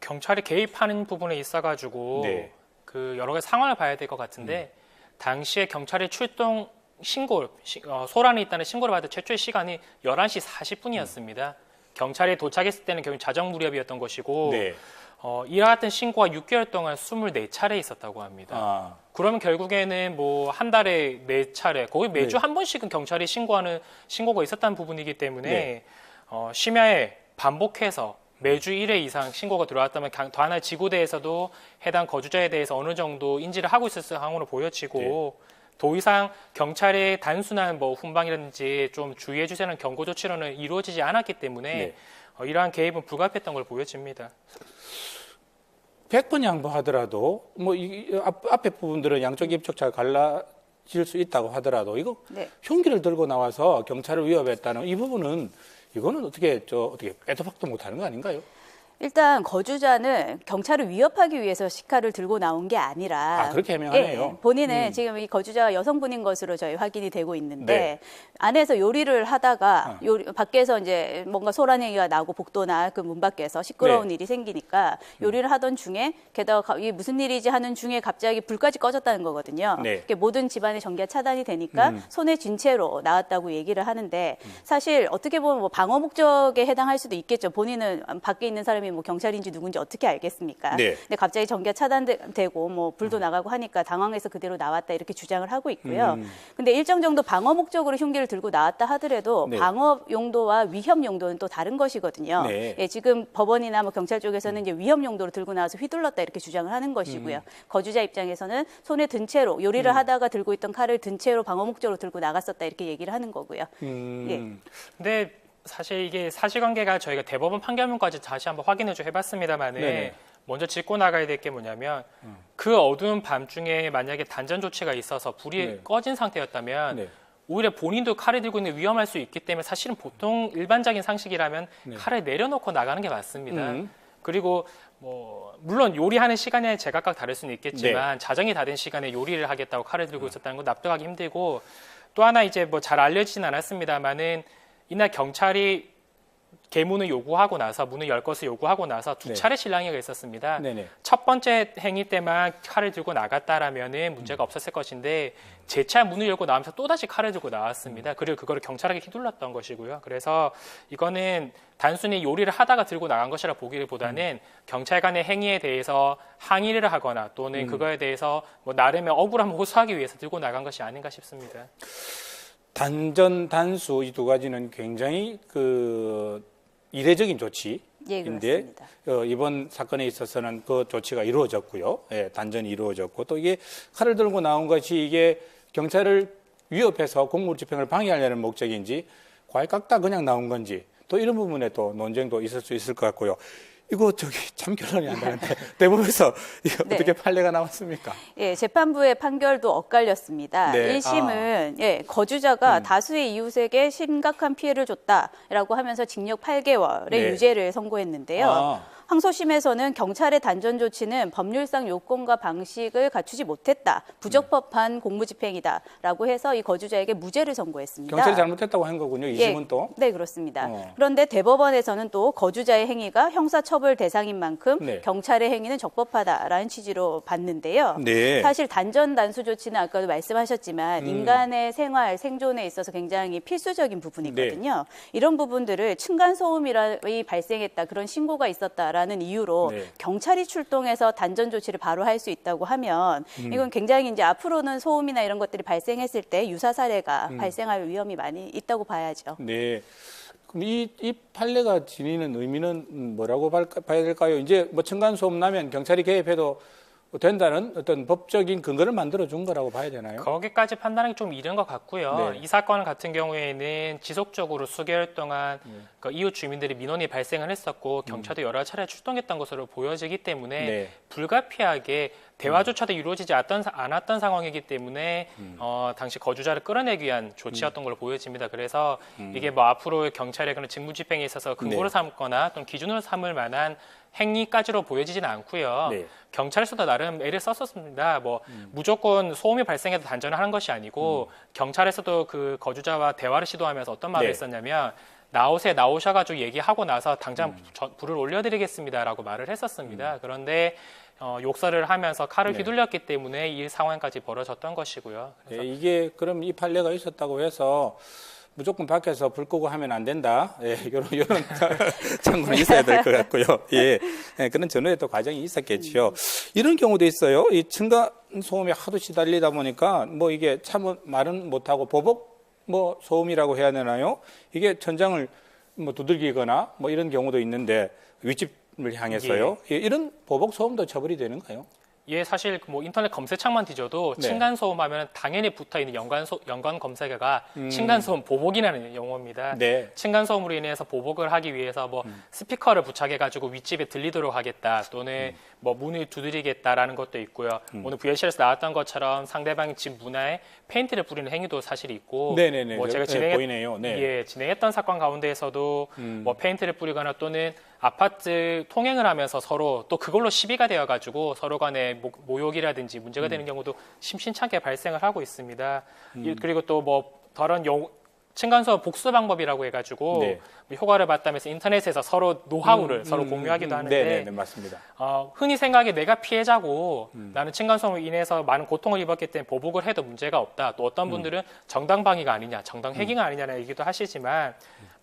경찰이 개입하는 부분에 있어가지고 그 여러 가지 상황을 봐야 될 것 같은데 당시에 경찰이 출동 소란이 있다는 신고를 받을 최초의 시간이 11시 40분이었습니다. 경찰이 도착했을 때는 결국 자정 무렵이었던 것이고 이와 같은 신고가 6개월 동안 24차례 있었다고 합니다. 그러면 결국에는 뭐 한 달에 4차례, 거의 매주 한 번씩은 경찰이 신고가 있었다는 부분이기 때문에 심야에 반복해서 매주 1회 이상 신고가 들어왔다면 관할 지구대에서도 해당 거주자에 대해서 어느 정도 인지를 하고 있을 상황으로 보여지고 더 이상 경찰의 단순한 뭐 훈방이라든지 좀 주의해 주세요는 경고 조치로는 이루어지지 않았기 때문에 이러한 개입은 불가피했던 걸 보여집니다. 100번 양보하더라도 뭐 앞에 부분들은 양쪽 입촉차가 갈라질 수 있다고 하더라도 이거 네. 흉기를 들고 나와서 경찰을 위협했다는 이 부분은 이거는 어떻게 빼도 박도 못하는 거 아닌가요? 일단 거주자는 경찰을 위협하기 위해서 식칼을 들고 나온 게 아니라 그렇게 해명하네요. 예, 본인은 지금 이 거주자가 여성분인 것으로 저희 확인이 되고 있는데 네. 안에서 요리를 하다가 밖에서 이제 뭔가 소란행위가 나고 복도나 그 문 밖에서 시끄러운 네. 일이 생기니까 요리를 하던 중에 게다가 이게 무슨 일이지 하는 중에 갑자기 불까지 꺼졌다는 거거든요. 네. 모든 집안의 전기가 차단이 되니까 손에 쥔 채로 나왔다고 얘기를 하는데 사실 어떻게 보면 뭐 방어 목적에 해당할 수도 있겠죠. 본인은 밖에 있는 사람이 뭐 경찰인지 누군지 어떻게 알겠습니까? 네. 근데 갑자기 전기가 차단되고 뭐 불도 나가고 하니까 당황해서 그대로 나왔다 이렇게 주장을 하고 있고요. 근데 일정 정도 방어 목적으로 흉기를 들고 나왔다 하더라도 네. 방어 용도와 위협 용도는 또 다른 것이거든요. 네. 예, 지금 법원이나 뭐 경찰 쪽에서는 이제 위협 용도로 들고 나와서 휘둘렀다 이렇게 주장을 하는 것이고요. 거주자 입장에서는 손에 든 채로 요리를 하다가 들고 있던 칼을 든 채로 방어 목적으로 들고 나갔었다 이렇게 얘기를 하는 거고요. 예. 근데 사실 이게 사실관계가 저희가 대법원 판결문까지 다시 한번 확인을 좀 해봤습니다만은 네네. 먼저 짚고 나가야 될 게 뭐냐면 그 어두운 밤중에 만약에 단전 조치가 있어서 불이 네. 꺼진 상태였다면 네. 오히려 본인도 칼을 들고 있는 게 위험할 수 있기 때문에 사실은 보통 일반적인 상식이라면 칼을 내려놓고 나가는 게 맞습니다. 그리고 뭐 물론 요리하는 시간에 제각각 다를 수는 있겠지만 자정이 다 된 시간에 요리를 하겠다고 칼을 들고 있었다는 건 납득하기 힘들고 또 하나 이제 뭐 잘 알려지진 않았습니다만은 이날 경찰이 개문을 요구하고 나서 문을 열 것을 요구하고 나서 두 차례 실랑이가 있었습니다. 네네. 첫 번째 행위 때만 칼을 들고 나갔다라면은 문제가 없었을 것인데 재차 문을 열고 나오면서 또다시 칼을 들고 나왔습니다. 그리고 그거를 경찰에게 휘둘렀던 것이고요. 그래서 이거는 단순히 요리를 하다가 들고 나간 것이라 보기보다는 경찰 간의 행위에 대해서 항의를 하거나 또는 그거에 대해서 뭐 나름의 억울함을 호소하기 위해서 들고 나간 것이 아닌가 싶습니다. 단전, 단수 이 두 가지는 굉장히 이례적인 예, 조치인데 그렇습니다. 이번 사건에 있어서는 그 조치가 이루어졌고요. 예, 단전이 이루어졌고 또 이게 칼을 들고 나온 것이 이게 경찰을 위협해서 공무집행을 방해하려는 목적인지 과일 깎다 그냥 나온 건지 또 이런 부분에 또 논쟁도 있을 수 있을 것 같고요. 이거 참 결론이 안 나는데 대법원에서 이거 네. 어떻게 판례가 나왔습니까? 예, 재판부의 판결도 엇갈렸습니다. 네. 1심은 거주자가 다수의 이웃에게 심각한 피해를 줬다라고 하면서 징역 8개월의 네. 유죄를 선고했는데요. 항소심에서는 경찰의 단전 조치는 법률상 요건과 방식을 갖추지 못했다. 부적법한 공무집행이다라고 해서 이 거주자에게 무죄를 선고했습니다. 경찰이 잘못했다고 한 거군요. 2심은 또. 네, 그렇습니다. 그런데 대법원에서는 또 거주자의 행위가 형사처벌 대상인 만큼 네. 경찰의 행위는 적법하다라는 취지로 봤는데요. 네. 사실 단전 단수 조치는 아까도 말씀하셨지만 인간의 생활, 생존에 있어서 굉장히 필수적인 부분이거든요. 이런 부분들을 층간소음이 발생했다, 그런 신고가 있었다라는 이유로 네. 경찰이 출동해서 단전 조치를 바로 할 수 있다고 하면 이건 굉장히 이제 앞으로는 소음이나 이런 것들이 발생했을 때 유사 사례가 발생할 위험이 많이 있다고 봐야죠. 네. 그럼 이 판례가 지니는 의미는 뭐라고 봐야 될까요? 이제 뭐 층간소음 나면 경찰이 개입해도 된다는 어떤 법적인 근거를 만들어준 거라고 봐야 되나요? 거기까지 판단하기 좀 이른 것 같고요. 네. 이 사건 같은 경우에는 지속적으로 수개월 동안 그 이웃 주민들이 민원이 발생을 했었고 경찰도 여러 차례 출동했던 것으로 보여지기 때문에 네. 불가피하게 대화조차도 이루어지지 않았던 상황이기 때문에 당시 거주자를 끌어내기 위한 조치였던 걸로 보여집니다. 그래서 이게 뭐 앞으로 경찰의 그런 직무집행에 있어서 근거로 네. 삼거나 또는 기준으로 삼을 만한 행위까지로 보여지지는 않고요. 네. 경찰에서도 나름 애를 썼었습니다. 뭐 무조건 소음이 발생해도 단전을 하는 것이 아니고 경찰에서도 그 거주자와 대화를 시도하면서 어떤 말을 네. 했었냐면 나오셔가지고 얘기하고 나서 당장 불을 올려드리겠습니다라고 말을 했었습니다. 그런데 욕설을 하면서 칼을 네. 휘둘렸기 때문에 이 상황까지 벌어졌던 것이고요. 그래서 네, 이게 그럼 이 판례가 있었다고 해서 무조건 밖에서 불 끄고 하면 안 된다. 예, 이런 참고는 있어야 될 것 같고요. 예, 예, 그런 전후에 또 과정이 있었겠죠. 이런 경우도 있어요. 이 층간 소음에 하도 시달리다 보니까 뭐 이게 참 말은 못하고 보복 뭐 소음이라고 해야 되나요? 이게 천장을 뭐 두들기거나 뭐 이런 경우도 있는데 윗집을 향해서요. 예. 이런 보복 소음도 처벌이 되는가요? 예, 사실 뭐 인터넷 검색창만 뒤져도 네. 층간소음 하면 당연히 붙어있는 연관 검색어가 층간소음 보복이라는 용어입니다. 네. 층간소음으로 인해서 보복을 하기 위해서 뭐 스피커를 부착해가지고 윗집에 들리도록 하겠다 또는 뭐 문을 두드리겠다라는 것도 있고요. 오늘 VLC에서 나왔던 것처럼 상대방의 집 문화에 페인트를 뿌리는 행위도 사실 있고 네네네. 뭐 제가 보이네요. 네. 예, 진행했던 사건 가운데에서도 뭐 페인트를 뿌리거나 또는 아파트 통행을 하면서 서로 또 그걸로 시비가 되어가지고 서로 간에 모욕이라든지 문제가 되는 경우도 심심찮게 발생을 하고 있습니다. 그리고 또 뭐 다른 층간소음 복수 방법이라고 해가지고 네. 효과를 봤다면서 인터넷에서 서로 노하우를 서로 공유하기도 하는데 네, 맞습니다. 흔히 생각에 내가 피해자고 나는 층간소음으로 인해서 많은 고통을 입었기 때문에 보복을 해도 문제가 없다. 또 어떤 분들은 정당방위가 아니냐, 정당해기가 아니냐는 얘기도 하시지만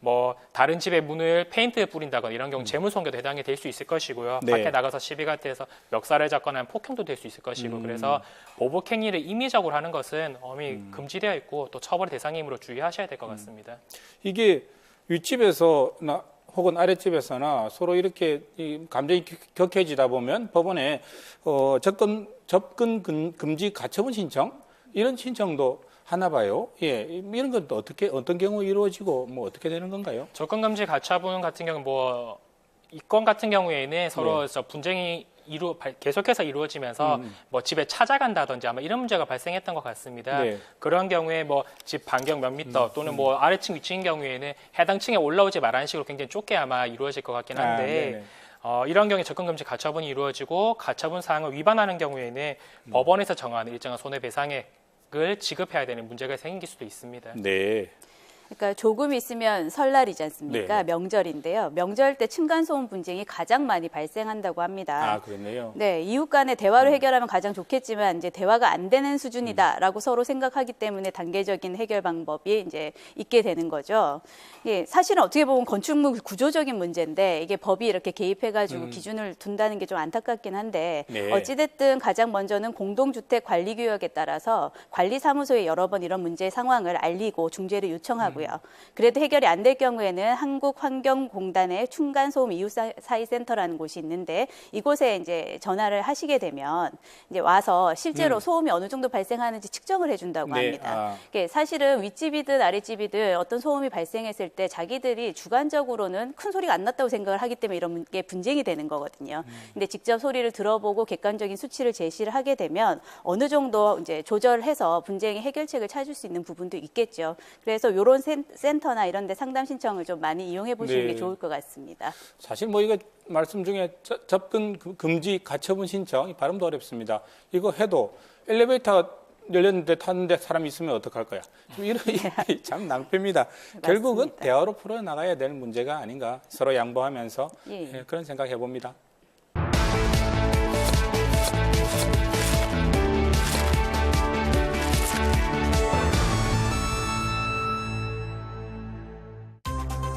뭐 다른 집의 문을 페인트 뿌린다거나 이런 경우 재물손괴도 해당이 될 수 있을 것이고요. 네. 밖에 나가서 시비가 돼서 멱살을 잡거나 하면 폭행도 될 수 있을 것이고 그래서 보복 행위를 임의적으로 하는 것은 엄히 금지되어 있고 또 처벌 대상이므로 주의하셔야 될 것 같습니다. 이게 윗집에서나 혹은 아랫집에서나 서로 이렇게 이 감정이 격해지다 보면 법원에 접근 금지 가처분 신청 이런 신청도 하나 봐요. 예, 이런 건 또 어떤 경우에 이루어지고 뭐 어떻게 되는 건가요? 접근금지 가처분 같은 경우 뭐 이건 같은 경우에는 서로 분쟁이 계속해서 이루어지면서 뭐 집에 찾아간다든지 아마 이런 문제가 발생했던 것 같습니다. 네. 그런 경우에 뭐 집 반경 몇 미터 또는 뭐 아래층 위층인 경우에는 해당 층에 올라오지 말라는 식으로 굉장히 좁게 아마 이루어질 것 같긴 한데 이런 경우에 접근금지 가처분이 이루어지고 가처분 사항을 위반하는 경우에는 법원에서 정하는 일정한 손해배상액을 지급해야 되는 문제가 생길 수도 있습니다. 네. 그러니까 조금 있으면 설날이지 않습니까? 네. 명절인데요. 명절 때 층간소음 분쟁이 가장 많이 발생한다고 합니다. 아, 그렇네요. 네, 이웃 간에 대화로 해결하면 가장 좋겠지만 이제 대화가 안 되는 수준이다라고 서로 생각하기 때문에 단계적인 해결 방법이 이제 있게 되는 거죠. 예, 사실은 어떻게 보면 건축물 구조적인 문제인데 이게 법이 이렇게 개입해가지고 기준을 둔다는 게 좀 안타깝긴 한데 네. 어찌됐든 가장 먼저는 공동주택 관리규약에 따라서 관리사무소에 여러 번 이런 문제 상황을 알리고 중재를 요청하고 그래도 해결이 안 될 경우에는 한국환경공단의 층간소음 이웃사이센터라는 곳이 있는데 이곳에 이제 전화를 하시게 되면 이제 와서 실제로 소음이 어느 정도 발생하는지 측정을 해준다고 네. 합니다. 사실은 윗집이든 아랫집이든 어떤 소음이 발생했을 때 자기들이 주관적으로는 큰 소리가 안 났다고 생각을 하기 때문에 이런 게 분쟁이 되는 거거든요. 근데 직접 소리를 들어보고 객관적인 수치를 제시를 하게 되면 어느 정도 이제 조절해서 분쟁의 해결책을 찾을 수 있는 부분도 있겠죠. 그래서 이런 센터나 이런 데 상담 신청을 좀 많이 이용해 보시는 네. 게 좋을 것 같습니다. 사실 뭐 이거 말씀 중에 접근 금지 가처분 신청, 이 발음도 어렵습니다. 이거 해도 엘리베이터가 열렸는데 탔는데 사람이 있으면 어떡할 거야. 이런 참 낭패입니다. 결국은 대화로 풀어나가야 될 문제가 아닌가. 서로 양보하면서 예. 그런 생각해 봅니다.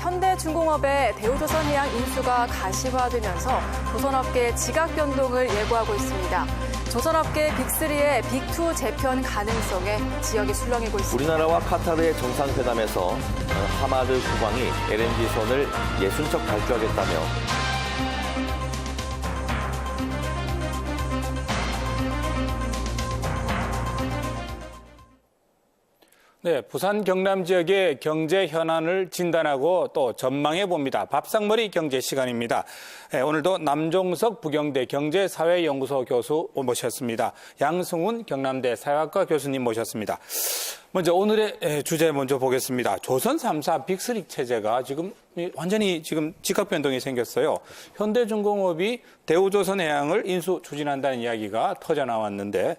현대중공업의 대우조선해양 인수가 가시화되면서 조선업계 지각 변동을 예고하고 있습니다. 조선업계 빅3의 빅2 재편 가능성에 지역이 술렁이고 있습니다. 우리나라와 카타르의 정상회담에서 하마드 국왕이 LNG선을 60척 발주하겠다며 네, 부산 경남 지역의 경제 현안을 진단하고 또 전망해 봅니다. 밥상머리 경제 시간입니다. 네, 오늘도 남종석 부경대 경제사회연구소 교수 모셨습니다. 양승훈 경남대 사회학과 교수님 모셨습니다. 먼저 오늘의 주제 먼저 보겠습니다. 조선 3사 빅3 체제가 지금 완전히 지금 지각 변동이 생겼어요. 현대중공업이 대우조선해양을 인수 추진한다는 이야기가 터져 나왔는데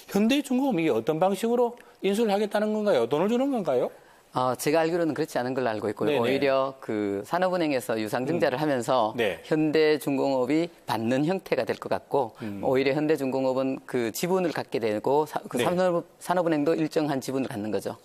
현대중공업이 어떤 방식으로 인수를 하겠다는 건가요? 돈을 주는 건가요? 제가 알기로는 그렇지 않은 걸로 알고 있고요. 네네. 오히려 그 산업은행에서 유상증자를 하면서 네. 현대중공업이 받는 형태가 될 것 같고 오히려 현대중공업은 그 지분을 갖게 되고 그 네. 산업은행도 일정한 지분을 갖는 거죠.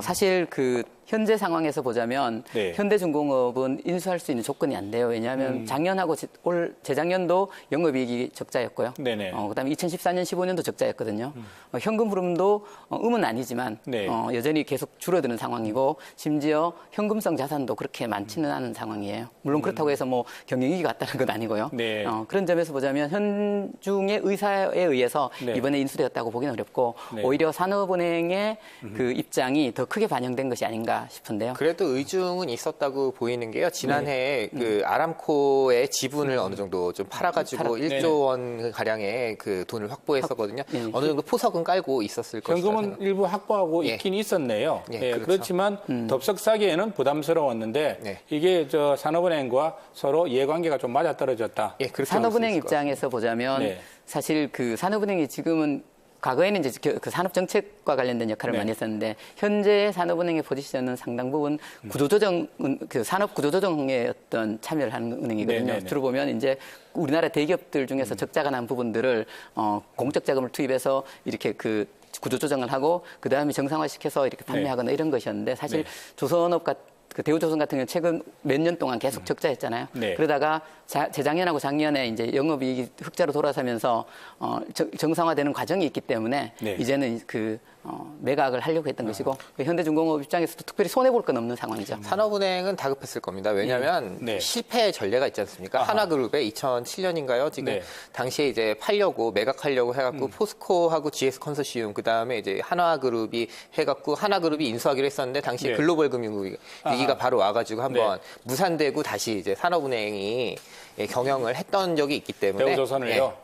사실 그 현재 상황에서 보자면 네. 현대중공업은 인수할 수 있는 조건이 안 돼요. 왜냐하면 작년하고 올 재작년도 영업이익이 적자였고요. 네네. 그다음에 2014년, 15년도 적자였거든요. 현금 흐름도 음은 아니지만 네. 여전히 계속 줄어드는 상황이고 심지어 현금성 자산도 그렇게 많지는 않은 상황이에요. 물론 그렇다고 해서 뭐 경영위기가 왔다는 건 아니고요. 네. 그런 점에서 보자면 현중의 의사에 의해서 네. 이번에 인수되었다고 보기는 어렵고 네. 오히려 산업은행의 그 입장이 더 크게 반영된 것이 아닌가 싶은데요. 그래도 의중은 있었다고 보이는 게요. 지난해 그 아람코의 지분을 어느 정도 좀 팔아가지고 1조 원 가량의 그 돈을 확보했었거든요. 어느 정도 포석은 깔고 있었을 것이다. 현금은 일부 확보하고 있긴 있었네요. 그렇죠. 그렇지만 덥석사기에는 부담스러웠는데 이게 저 산업은행과 서로 이해관계가 좀 맞아떨어졌다. 산업은행 입장에서 보자면 사실 그 산업은행이 지금은 과거에는 이제 그 산업 정책과 관련된 역할을 많이 했었는데 현재 산업은행의 포지션은 상당 부분 구조조정, 그 산업 구조조정에 어떤 참여를 하는 은행이거든요. 주로 보면 이제 우리나라 대기업들 중에서 적자가 난 부분들을 공적 자금을 투입해서 이렇게 그 구조조정을 하고 그 다음에 정상화시켜서 이렇게 판매하거나 이런 것이었는데 사실 조선업 그 대우조선 같은 경우는 최근 몇 년 동안 계속 적자였잖아요. 그러다가 재작년하고 작년에 이제 영업이익이 흑자로 돌아서면서 정상화되는 과정이 있기 때문에 이제는 그 매각을 하려고 했던 것이고 현대중공업 입장에서도 특별히 손해볼 건 없는 상황이죠. 산업은행은 다급했을 겁니다. 왜냐하면 실패 전례가 있지 않습니까? 하나그룹에 2007년인가요? 지금 당시에 이제 팔려고 매각하려고 해갖고 포스코하고 GS 컨소시움 그 다음에 이제 한화그룹이 해갖고 하나그룹이 인수하기로 했었는데 당시에 글로벌 금융위기가 바로 와가지고 한번 무산되고 다시 이제 산업은행이 경영을 했던 적이 있기 때문에 대우조선을요.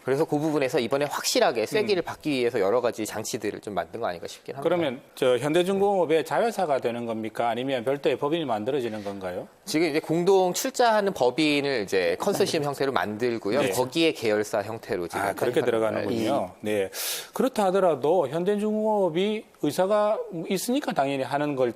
그래서 그 부분에서 이번에 확실하게 쐐기를 받기 위해서 여러 가지 장치들을 좀 만든 거 아닌가 싶긴 합니다. 그러면 저 현대중공업의 자회사가 되는 겁니까? 아니면 별도의 법인이 만들어지는 건가요? 지금 이제 공동 출자하는 법인을 이제 컨소시엄 형태로 만들고요. 거기에 계열사 형태로 지금 그렇게 들어가는군요. 그렇다 하더라도 현대중공업이 의사가 있으니까 당연히 하는 걸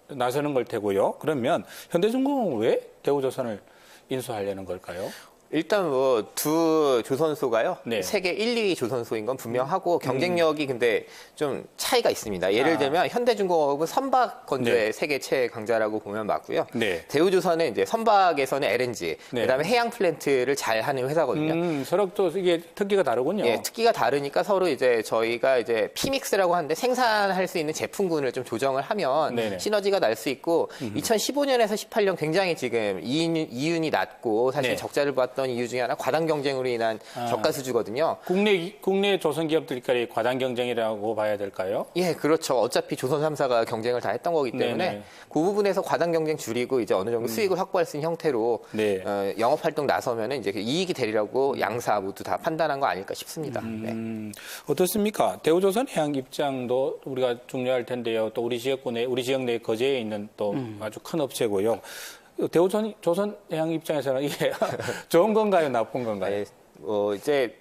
나서는 걸 테고요. 그러면 현대중공업은 왜 대우조선을 인수하려는 걸까요? 일단 뭐 두 조선소가요. 세계 1, 2위 조선소인 건 분명하고 경쟁력이 근데 좀 차이가 있습니다. 예를 들면 현대중공업은 선박 건조의 세계 최강자라고 보면 맞고요. 대우조선은 이제 선박에서는 LNG, 그다음에 해양 플랜트를 잘 하는 회사거든요. 서로 또 이게 특기가 다르군요. 특기가 다르니까 서로 이제 저희가 이제 피믹스라고 하는데 생산할 수 있는 제품군을 좀 조정을 하면 시너지가 날 수 있고 2015년에서 18년 굉장히 지금 이윤이 낮고 사실 적자를 봤던 이유 중에 하나 과당 경쟁으로 인한 저가 수주거든요. 국내 조선 기업들끼리 과당 경쟁이라고 봐야 될까요? 그렇죠. 어차피 조선 3사가 경쟁을 다 했던 거기 때문에 그 부분에서 과당 경쟁 줄이고 이제 어느 정도 수익을 확보할 수 있는 형태로 영업 활동 나서면은 이제 이익이 되리라고 양사 모두 다 판단한 거 아닐까 싶습니다. 어떻습니까? 대우조선 해양 입장도 우리가 중요할 텐데요. 또 우리 지역 내 거제에 있는 또 아주 큰 업체고요. 조선 해양 입장에서는 이게 좋은 건가요, 나쁜 건가요? 이제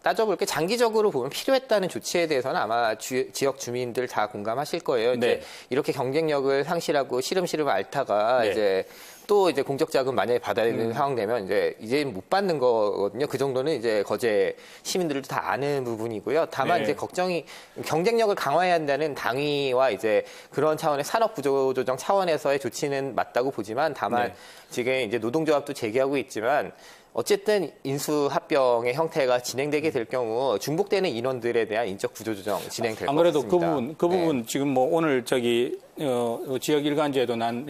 따져볼 게 장기적으로 보면 필요했다는 조치에 대해서는 아마 지역 주민들 다 공감하실 거예요. 이제 이렇게 경쟁력을 상실하고 시름시름 앓다가 이제 또 이제 공적 자금 만약에 받아야 되는 상황 되면 이제 못 받는 거거든요. 그 정도는 이제 거제 시민들도 다 아는 부분이고요. 다만 이제 걱정이 경쟁력을 강화해야 한다는 당위와 이제 그런 차원의 산업 구조 조정 차원에서의 조치는 맞다고 보지만 다만 지금 이제 노동조합도 제기하고 있지만 어쨌든 인수합병의 형태가 진행되게 될 경우 중복되는 인원들에 대한 인적 구조조정 진행될 것 같습니다. 안 그래도 그 부분 지금 뭐 오늘 지역 일간지에도 난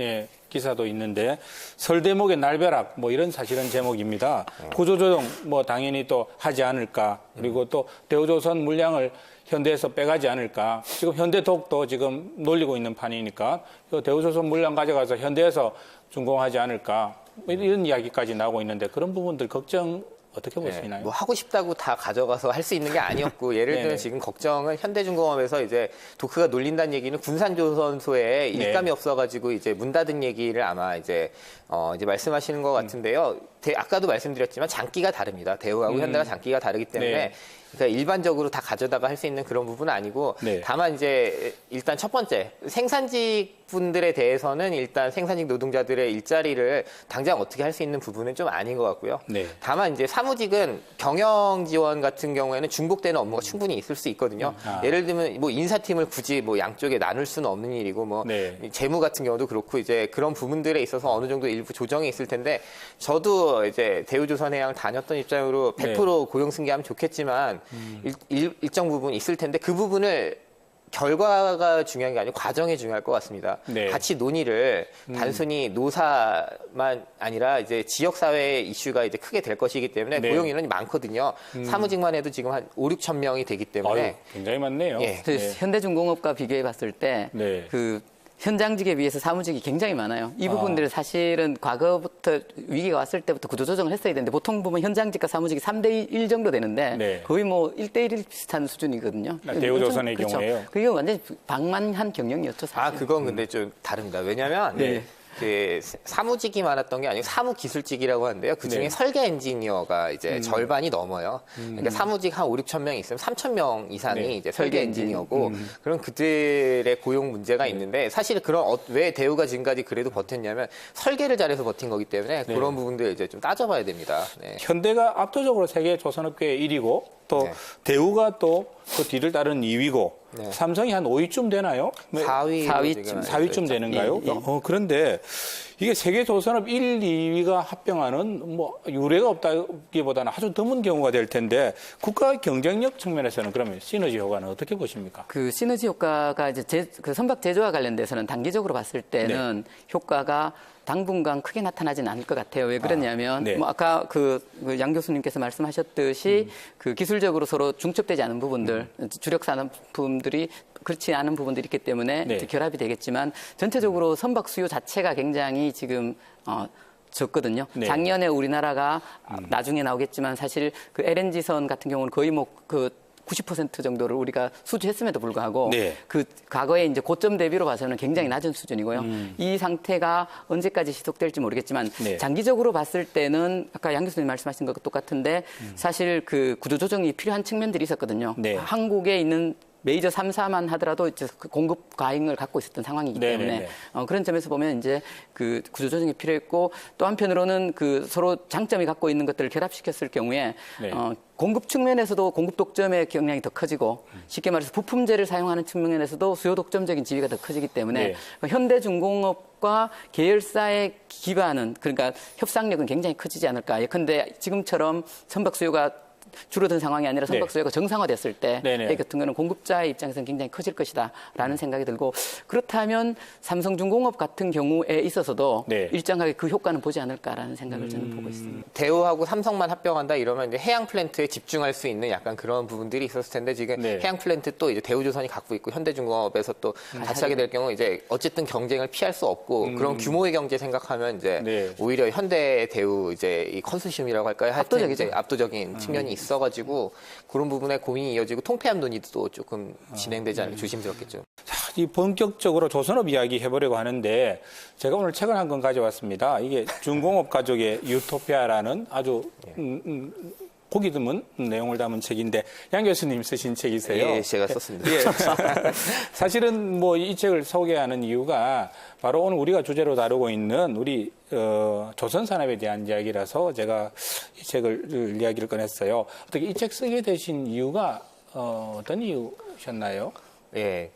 기사도 있는데 설대목의 날벼락 뭐 이런 사실은 제목입니다. 구조조정 뭐 당연히 또 하지 않을까. 그리고 또 대우조선 물량을 현대에서 빼가지 않을까. 지금 현대독도 지금 놀리고 있는 판이니까 대우조선 물량 가져가서 현대에서 준공하지 않을까. 이런 이야기까지 나오고 있는데 그런 부분들 걱정 어떻게 보시나요? 뭐 하고 싶다고 다 가져가서 할 수 있는 게 아니었고 예를 들면 지금 걱정은 현대중공업에서 이제 도크가 놀린다는 얘기는 군산조선소에 일감이 없어가지고 이제 문 닫은 얘기를 아마 이제 말씀하시는 것 같은데요. 아까도 말씀드렸지만 장기가 다릅니다. 대우하고 현대가 장기가 다르기 때문에 그러니까 일반적으로 다 가져다가 할 수 있는 그런 부분은 아니고 네. 다만 이제 일단 첫 번째 생산직 분들에 대해서는 일단 생산직 노동자들의 일자리를 당장 어떻게 할 수 있는 부분은 좀 아닌 것 같고요. 네. 다만 이제 사무직은 경영 지원 같은 경우에는 중복되는 업무가 충분히 있을 수 있거든요. 예를 들면 뭐 인사팀을 굳이 뭐 양쪽에 나눌 수는 없는 일이고 뭐 네. 재무 같은 경우도 그렇고 이제 그런 부분들에 있어서 어느 정도 일부 조정이 있을 텐데 저도 이제 대우조선해양 다녔던 입장으로 100% 고용 승계하면 좋겠지만 일정 부분 있을 텐데 그 부분을 결과가 중요한 게 아니고 과정이 중요할 것 같습니다. 네. 같이 논의를 단순히 노사만 아니라 이제 지역사회 이슈가 이제 크게 될 것이기 때문에 네. 고용 인원이 많거든요. 사무직만 해도 지금 한 5, 6천 명이 되기 때문에 아유, 굉장히 많네요. 예. 네. 현대중공업과 비교해 봤을 때 그 현장직에 비해서 사무직이 굉장히 많아요. 이 부분들을 사실은 과거부터 위기가 왔을 때부터 구조조정을 했어야 되는데 보통 보면 현장직과 사무직이 3대1 정도 되는데 거의 뭐 1대1 비슷한 수준이거든요. 대우조선의 그렇죠. 경우에요. 그게 완전히 방만한 경영이었죠. 사실. 아, 그건 근데 좀 다릅니다. 왜냐면 그 사무직이 많았던 게 아니고 사무기술직이라고 하는데요. 그중에 네. 설계 엔지니어가 이제 절반이 넘어요. 그러니까 사무직 한 5, 6천 명 있으면 3천 명 이상이 이제 설계 엔지니어고 그런 그들의 고용 문제가 있는데 사실 그런 왜 대우가 지금까지 그래도 버텼냐면 설계를 잘해서 버틴 거기 때문에 그런 부분들 이제 좀 따져봐야 됩니다. 네. 현대가 압도적으로 세계 조선업계의 1위고 또 대우가 또 그 뒤를 따르는 2위고 삼성이 한 5위쯤 되나요? 4위쯤 되는가요? 그런데 이게 세계 조선업 1, 2위가 합병하는 뭐 유례가 없다기보다는 아주 드문 경우가 될 텐데 국가 경쟁력 측면에서는 그러면 시너지 효과는 어떻게 보십니까? 그 시너지 효과가 이제 그 선박 제조와 관련돼서는 단기적으로 봤을 때는 효과가 당분간 크게 나타나진 않을 것 같아요. 왜 그러냐면 뭐 아까 양 교수님께서 말씀하셨듯이 그 기술적으로 서로 중첩되지 않은 부분들, 주력 산업품들이 그렇지 않은 부분들이 있기 때문에 결합이 되겠지만 전체적으로 선박 수요 자체가 굉장히 지금 적거든요. 작년에 우리나라가 나중에 나오겠지만 사실 그 LNG선 같은 경우는 거의 뭐 그 90% 정도를 우리가 수주했음에도 불구하고 그 과거에 이제 고점 대비로 봐서는 굉장히 낮은 수준이고요. 이 상태가 언제까지 지속될지 모르겠지만 장기적으로 봤을 때는 아까 양 교수님 말씀하신 것과 똑같은데 사실 그 구조조정이 필요한 측면들이 있었거든요. 한국에 있는 메이저 3사만 하더라도 이제 공급 과잉을 갖고 있었던 상황이기 때문에 그런 점에서 보면 이제 그 구조조정이 필요했고 또 한편으로는 그 서로 장점이 갖고 있는 것들을 결합시켰을 경우에 공급 측면에서도 공급 독점의 경향이 더 커지고 쉽게 말해서 부품재를 사용하는 측면에서도 수요 독점적인 지위가 더 커지기 때문에 현대중공업과 계열사의 기반은 그러니까 협상력은 굉장히 커지지 않을까. 예컨대 지금처럼 선박 수요가 줄어든 상황이 아니라 선박 수요가 정상화됐을 때 같은 거는 공급자의 입장에서는 굉장히 커질 것이다라는 생각이 들고 그렇다면 삼성중공업 같은 경우에 있어서도 일정하게 그 효과는 보지 않을까라는 생각을 저는 보고 있습니다. 대우하고 삼성만 합병한다 이러면 이제 해양 플랜트에 집중할 수 있는 약간 그런 부분들이 있었을 텐데 지금 해양 플랜트 또 이제 대우조선이 갖고 있고 현대중공업에서 또 같이 하게 될 경우 이제 어쨌든 경쟁을 피할 수 없고 그런 규모의 경제 생각하면 이제 오히려 현대 대우 이제 이 컨소시엄이라고 할까요? 압도적인 측면이 있어가지고 그런 부분에 고민이 이어지고 통폐합 논의도 조금 진행되지 않을까 조심스럽겠죠. 자, 이 본격적으로 조선업 이야기 해보려고 하는데 제가 오늘 책을 한 권 가져왔습니다. 이게 중공업 가족의 유토피아라는 아주 보기 드문 내용을 담은 책인데 양 교수님 쓰신 책이세요? 예, 제가 썼습니다. 사실은 뭐 이 책을 소개하는 이유가 바로 오늘 우리가 주제로 다루고 있는 우리 조선 산업에 대한 이야기라서 제가 이 책을 이야기를 꺼냈어요. 어떻게 이 책 쓰게 되신 이유가 어떤 이유셨나요? 예.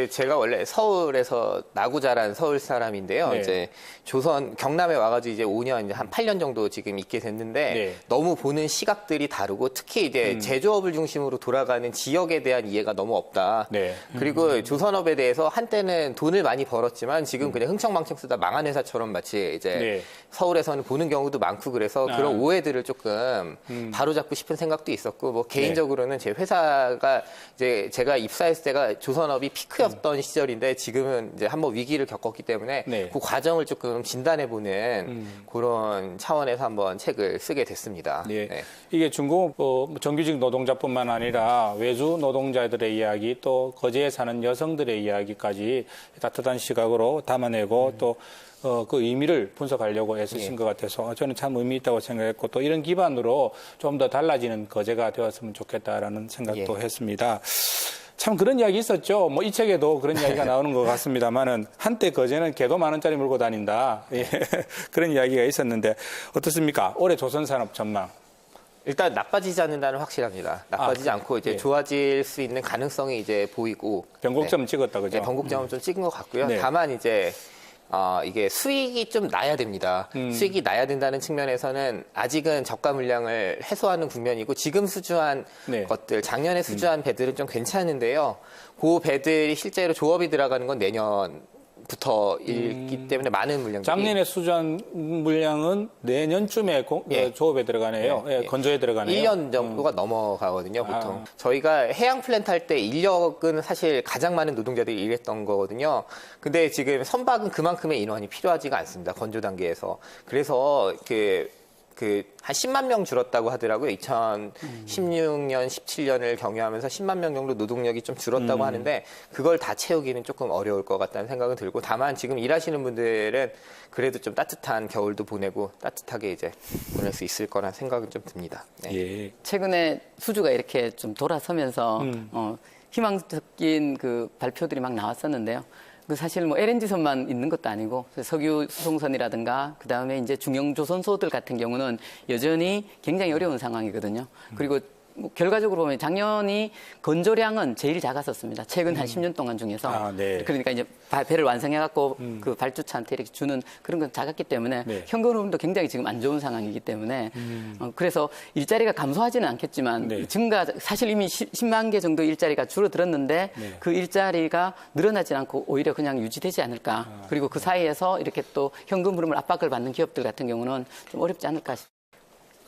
제가 원래 서울에서 나고 자란 서울 사람인데요. 이제 조선 경남에 와가지고 이제 5년, 이제 한 8년 정도 지금 있게 됐는데 너무 보는 시각들이 다르고 특히 이제 제조업을 중심으로 돌아가는 지역에 대한 이해가 너무 없다. 그리고 조선업에 대해서 한때는 돈을 많이 벌었지만 지금 그냥 흥청망청 쓰다 망한 회사처럼 마치 이제 서울에서는 보는 경우도 많고 그래서 그런 오해들을 조금 바로잡고 싶은 생각도 있었고 뭐 개인적으로는 제 회사가 이제 제가 입사했을 때가 조선업이 피크였던 시절인데 지금은 이제 한번 위기를 겪었기 때문에 그 과정을 조금 진단해보는 그런 차원에서 한번 책을 쓰게 됐습니다. 네. 이게 중국 정규직 노동자뿐만 아니라 외주 노동자들의 이야기 또 거제에 사는 여성들의 이야기까지 따뜻한 시각으로 담아내고 또 그 의미를 분석하려고 애쓰신 것 같아서 저는 참 의미 있다고 생각했고 또 이런 기반으로 좀 더 달라지는 거제가 되었으면 좋겠다라는 생각도 했습니다. 참 그런 이야기 있었죠. 뭐 이 책에도 그런 이야기가 나오는 것 같습니다만은 한때 거제는 개도 10,000원짜리 물고 다닌다. 예. 그런 이야기가 있었는데 어떻습니까? 올해 조선산업 전망. 일단 나빠지지 않는다는 확실합니다. 나빠지지 않고 이제 좋아질 수 있는 가능성이 이제 보이고 변곡점은 찍었다 그죠? 네, 변곡점은 좀 찍은 것 같고요. 다만 이제 이게 수익이 좀 나야 됩니다. 수익이 나야 된다는 측면에서는 아직은 저가 물량을 해소하는 국면이고 지금 수주한 것들, 작년에 수주한 배들은 좀 괜찮은데요. 그 배들이 실제로 조업이 들어가는 건 내년부터이기 때문에 많은 물량들이. 작년에 수주한 물량은 내년쯤에 조업에 들어가네요. 건조에 들어가네요. 1년 정도가 넘어가거든요, 보통. 저희가 해양 플랜트 할 때 인력은 사실 가장 많은 노동자들이 일했던 거거든요. 근데 지금 선박은 그만큼의 인원이 필요하지가 않습니다, 건조 단계에서. 그래서 한 10만 명 줄었다고 하더라고요. 2016년, 17년을 경유하면서 10만 명 정도 노동력이 좀 줄었다고 하는데 그걸 다 채우기는 조금 어려울 것 같다는 생각은 들고 다만 지금 일하시는 분들은 그래도 좀 따뜻한 겨울도 보내고 따뜻하게 이제 보낼 수 있을 거란 생각은 좀 듭니다. 네. 최근에 수주가 이렇게 좀 돌아서면서 희망적인 그 발표들이 막 나왔었는데요. 그 사실 뭐 LNG선만 있는 것도 아니고 석유 수송선이라든가 그 다음에 이제 중형 조선소들 같은 경우는 여전히 굉장히 어려운 상황이거든요. 그리고 뭐 결과적으로 보면 작년이 건조량은 제일 작았었습니다. 최근 한 10년 동안 중에서. 그러니까 이제 배를 완성해갖고 그 발주차한테 이렇게 주는 그런 건 작았기 때문에 현금 흐름도 굉장히 지금 안 좋은 상황이기 때문에 그래서 일자리가 감소하지는 않겠지만 사실 이미 10만 개 정도 일자리가 줄어들었는데 그 일자리가 늘어나지 않고 오히려 그냥 유지되지 않을까. 그리고 그 사이에서 이렇게 또 현금 흐름을 압박을 받는 기업들 같은 경우는 좀 어렵지 않을까 싶습니다.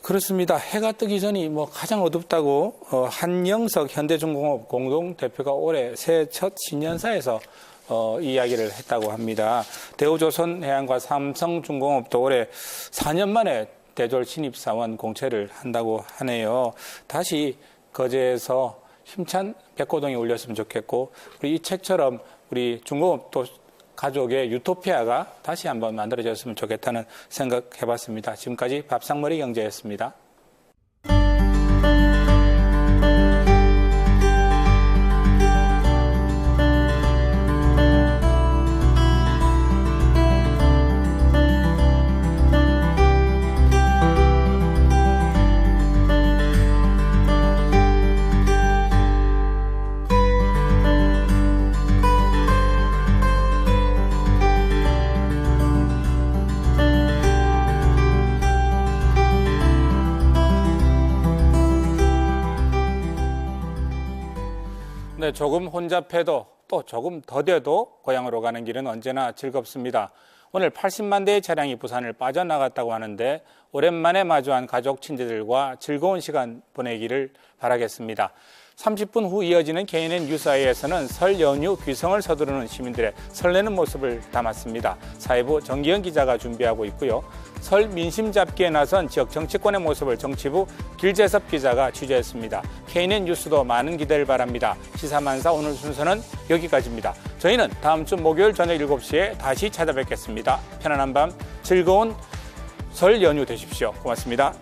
그렇습니다. 해가 뜨기 전이 가장 어둡다고 한영석 현대중공업 공동대표가 올해 새해 첫 신년사에서 이야기를 했다고 합니다. 대우조선해양과 삼성중공업도 올해 4년 만에 대졸 신입사원 공채를 한다고 하네요. 다시 거제에서 힘찬 백고동이 울렸으면 좋겠고 우리 이 책처럼 우리 중공업도 가족의 유토피아가 다시 한번 만들어졌으면 좋겠다는 생각 해봤습니다. 지금까지 밥상머리 경제였습니다. 네, 조금 혼잡해도 또 조금 더뎌도 고향으로 가는 길은 언제나 즐겁습니다. 오늘 80만 대의 차량이 부산을 빠져나갔다고 하는데 오랜만에 마주한 가족, 친지들과 즐거운 시간 보내기를 바라겠습니다. 30분 후 이어지는 KNN 뉴스아이에서는 설 연휴 귀성을 서두르는 시민들의 설레는 모습을 담았습니다. 사회부 정기현 기자가 준비하고 있고요. 설 민심 잡기에 나선 지역 정치권의 모습을 정치부 길재섭 기자가 취재했습니다. KNN 뉴스도 많은 기대를 바랍니다. 시사만사 오늘 순서는 여기까지입니다. 저희는 다음 주 목요일 저녁 7시에 다시 찾아뵙겠습니다. 편안한 밤, 즐거운 설 연휴 되십시오. 고맙습니다.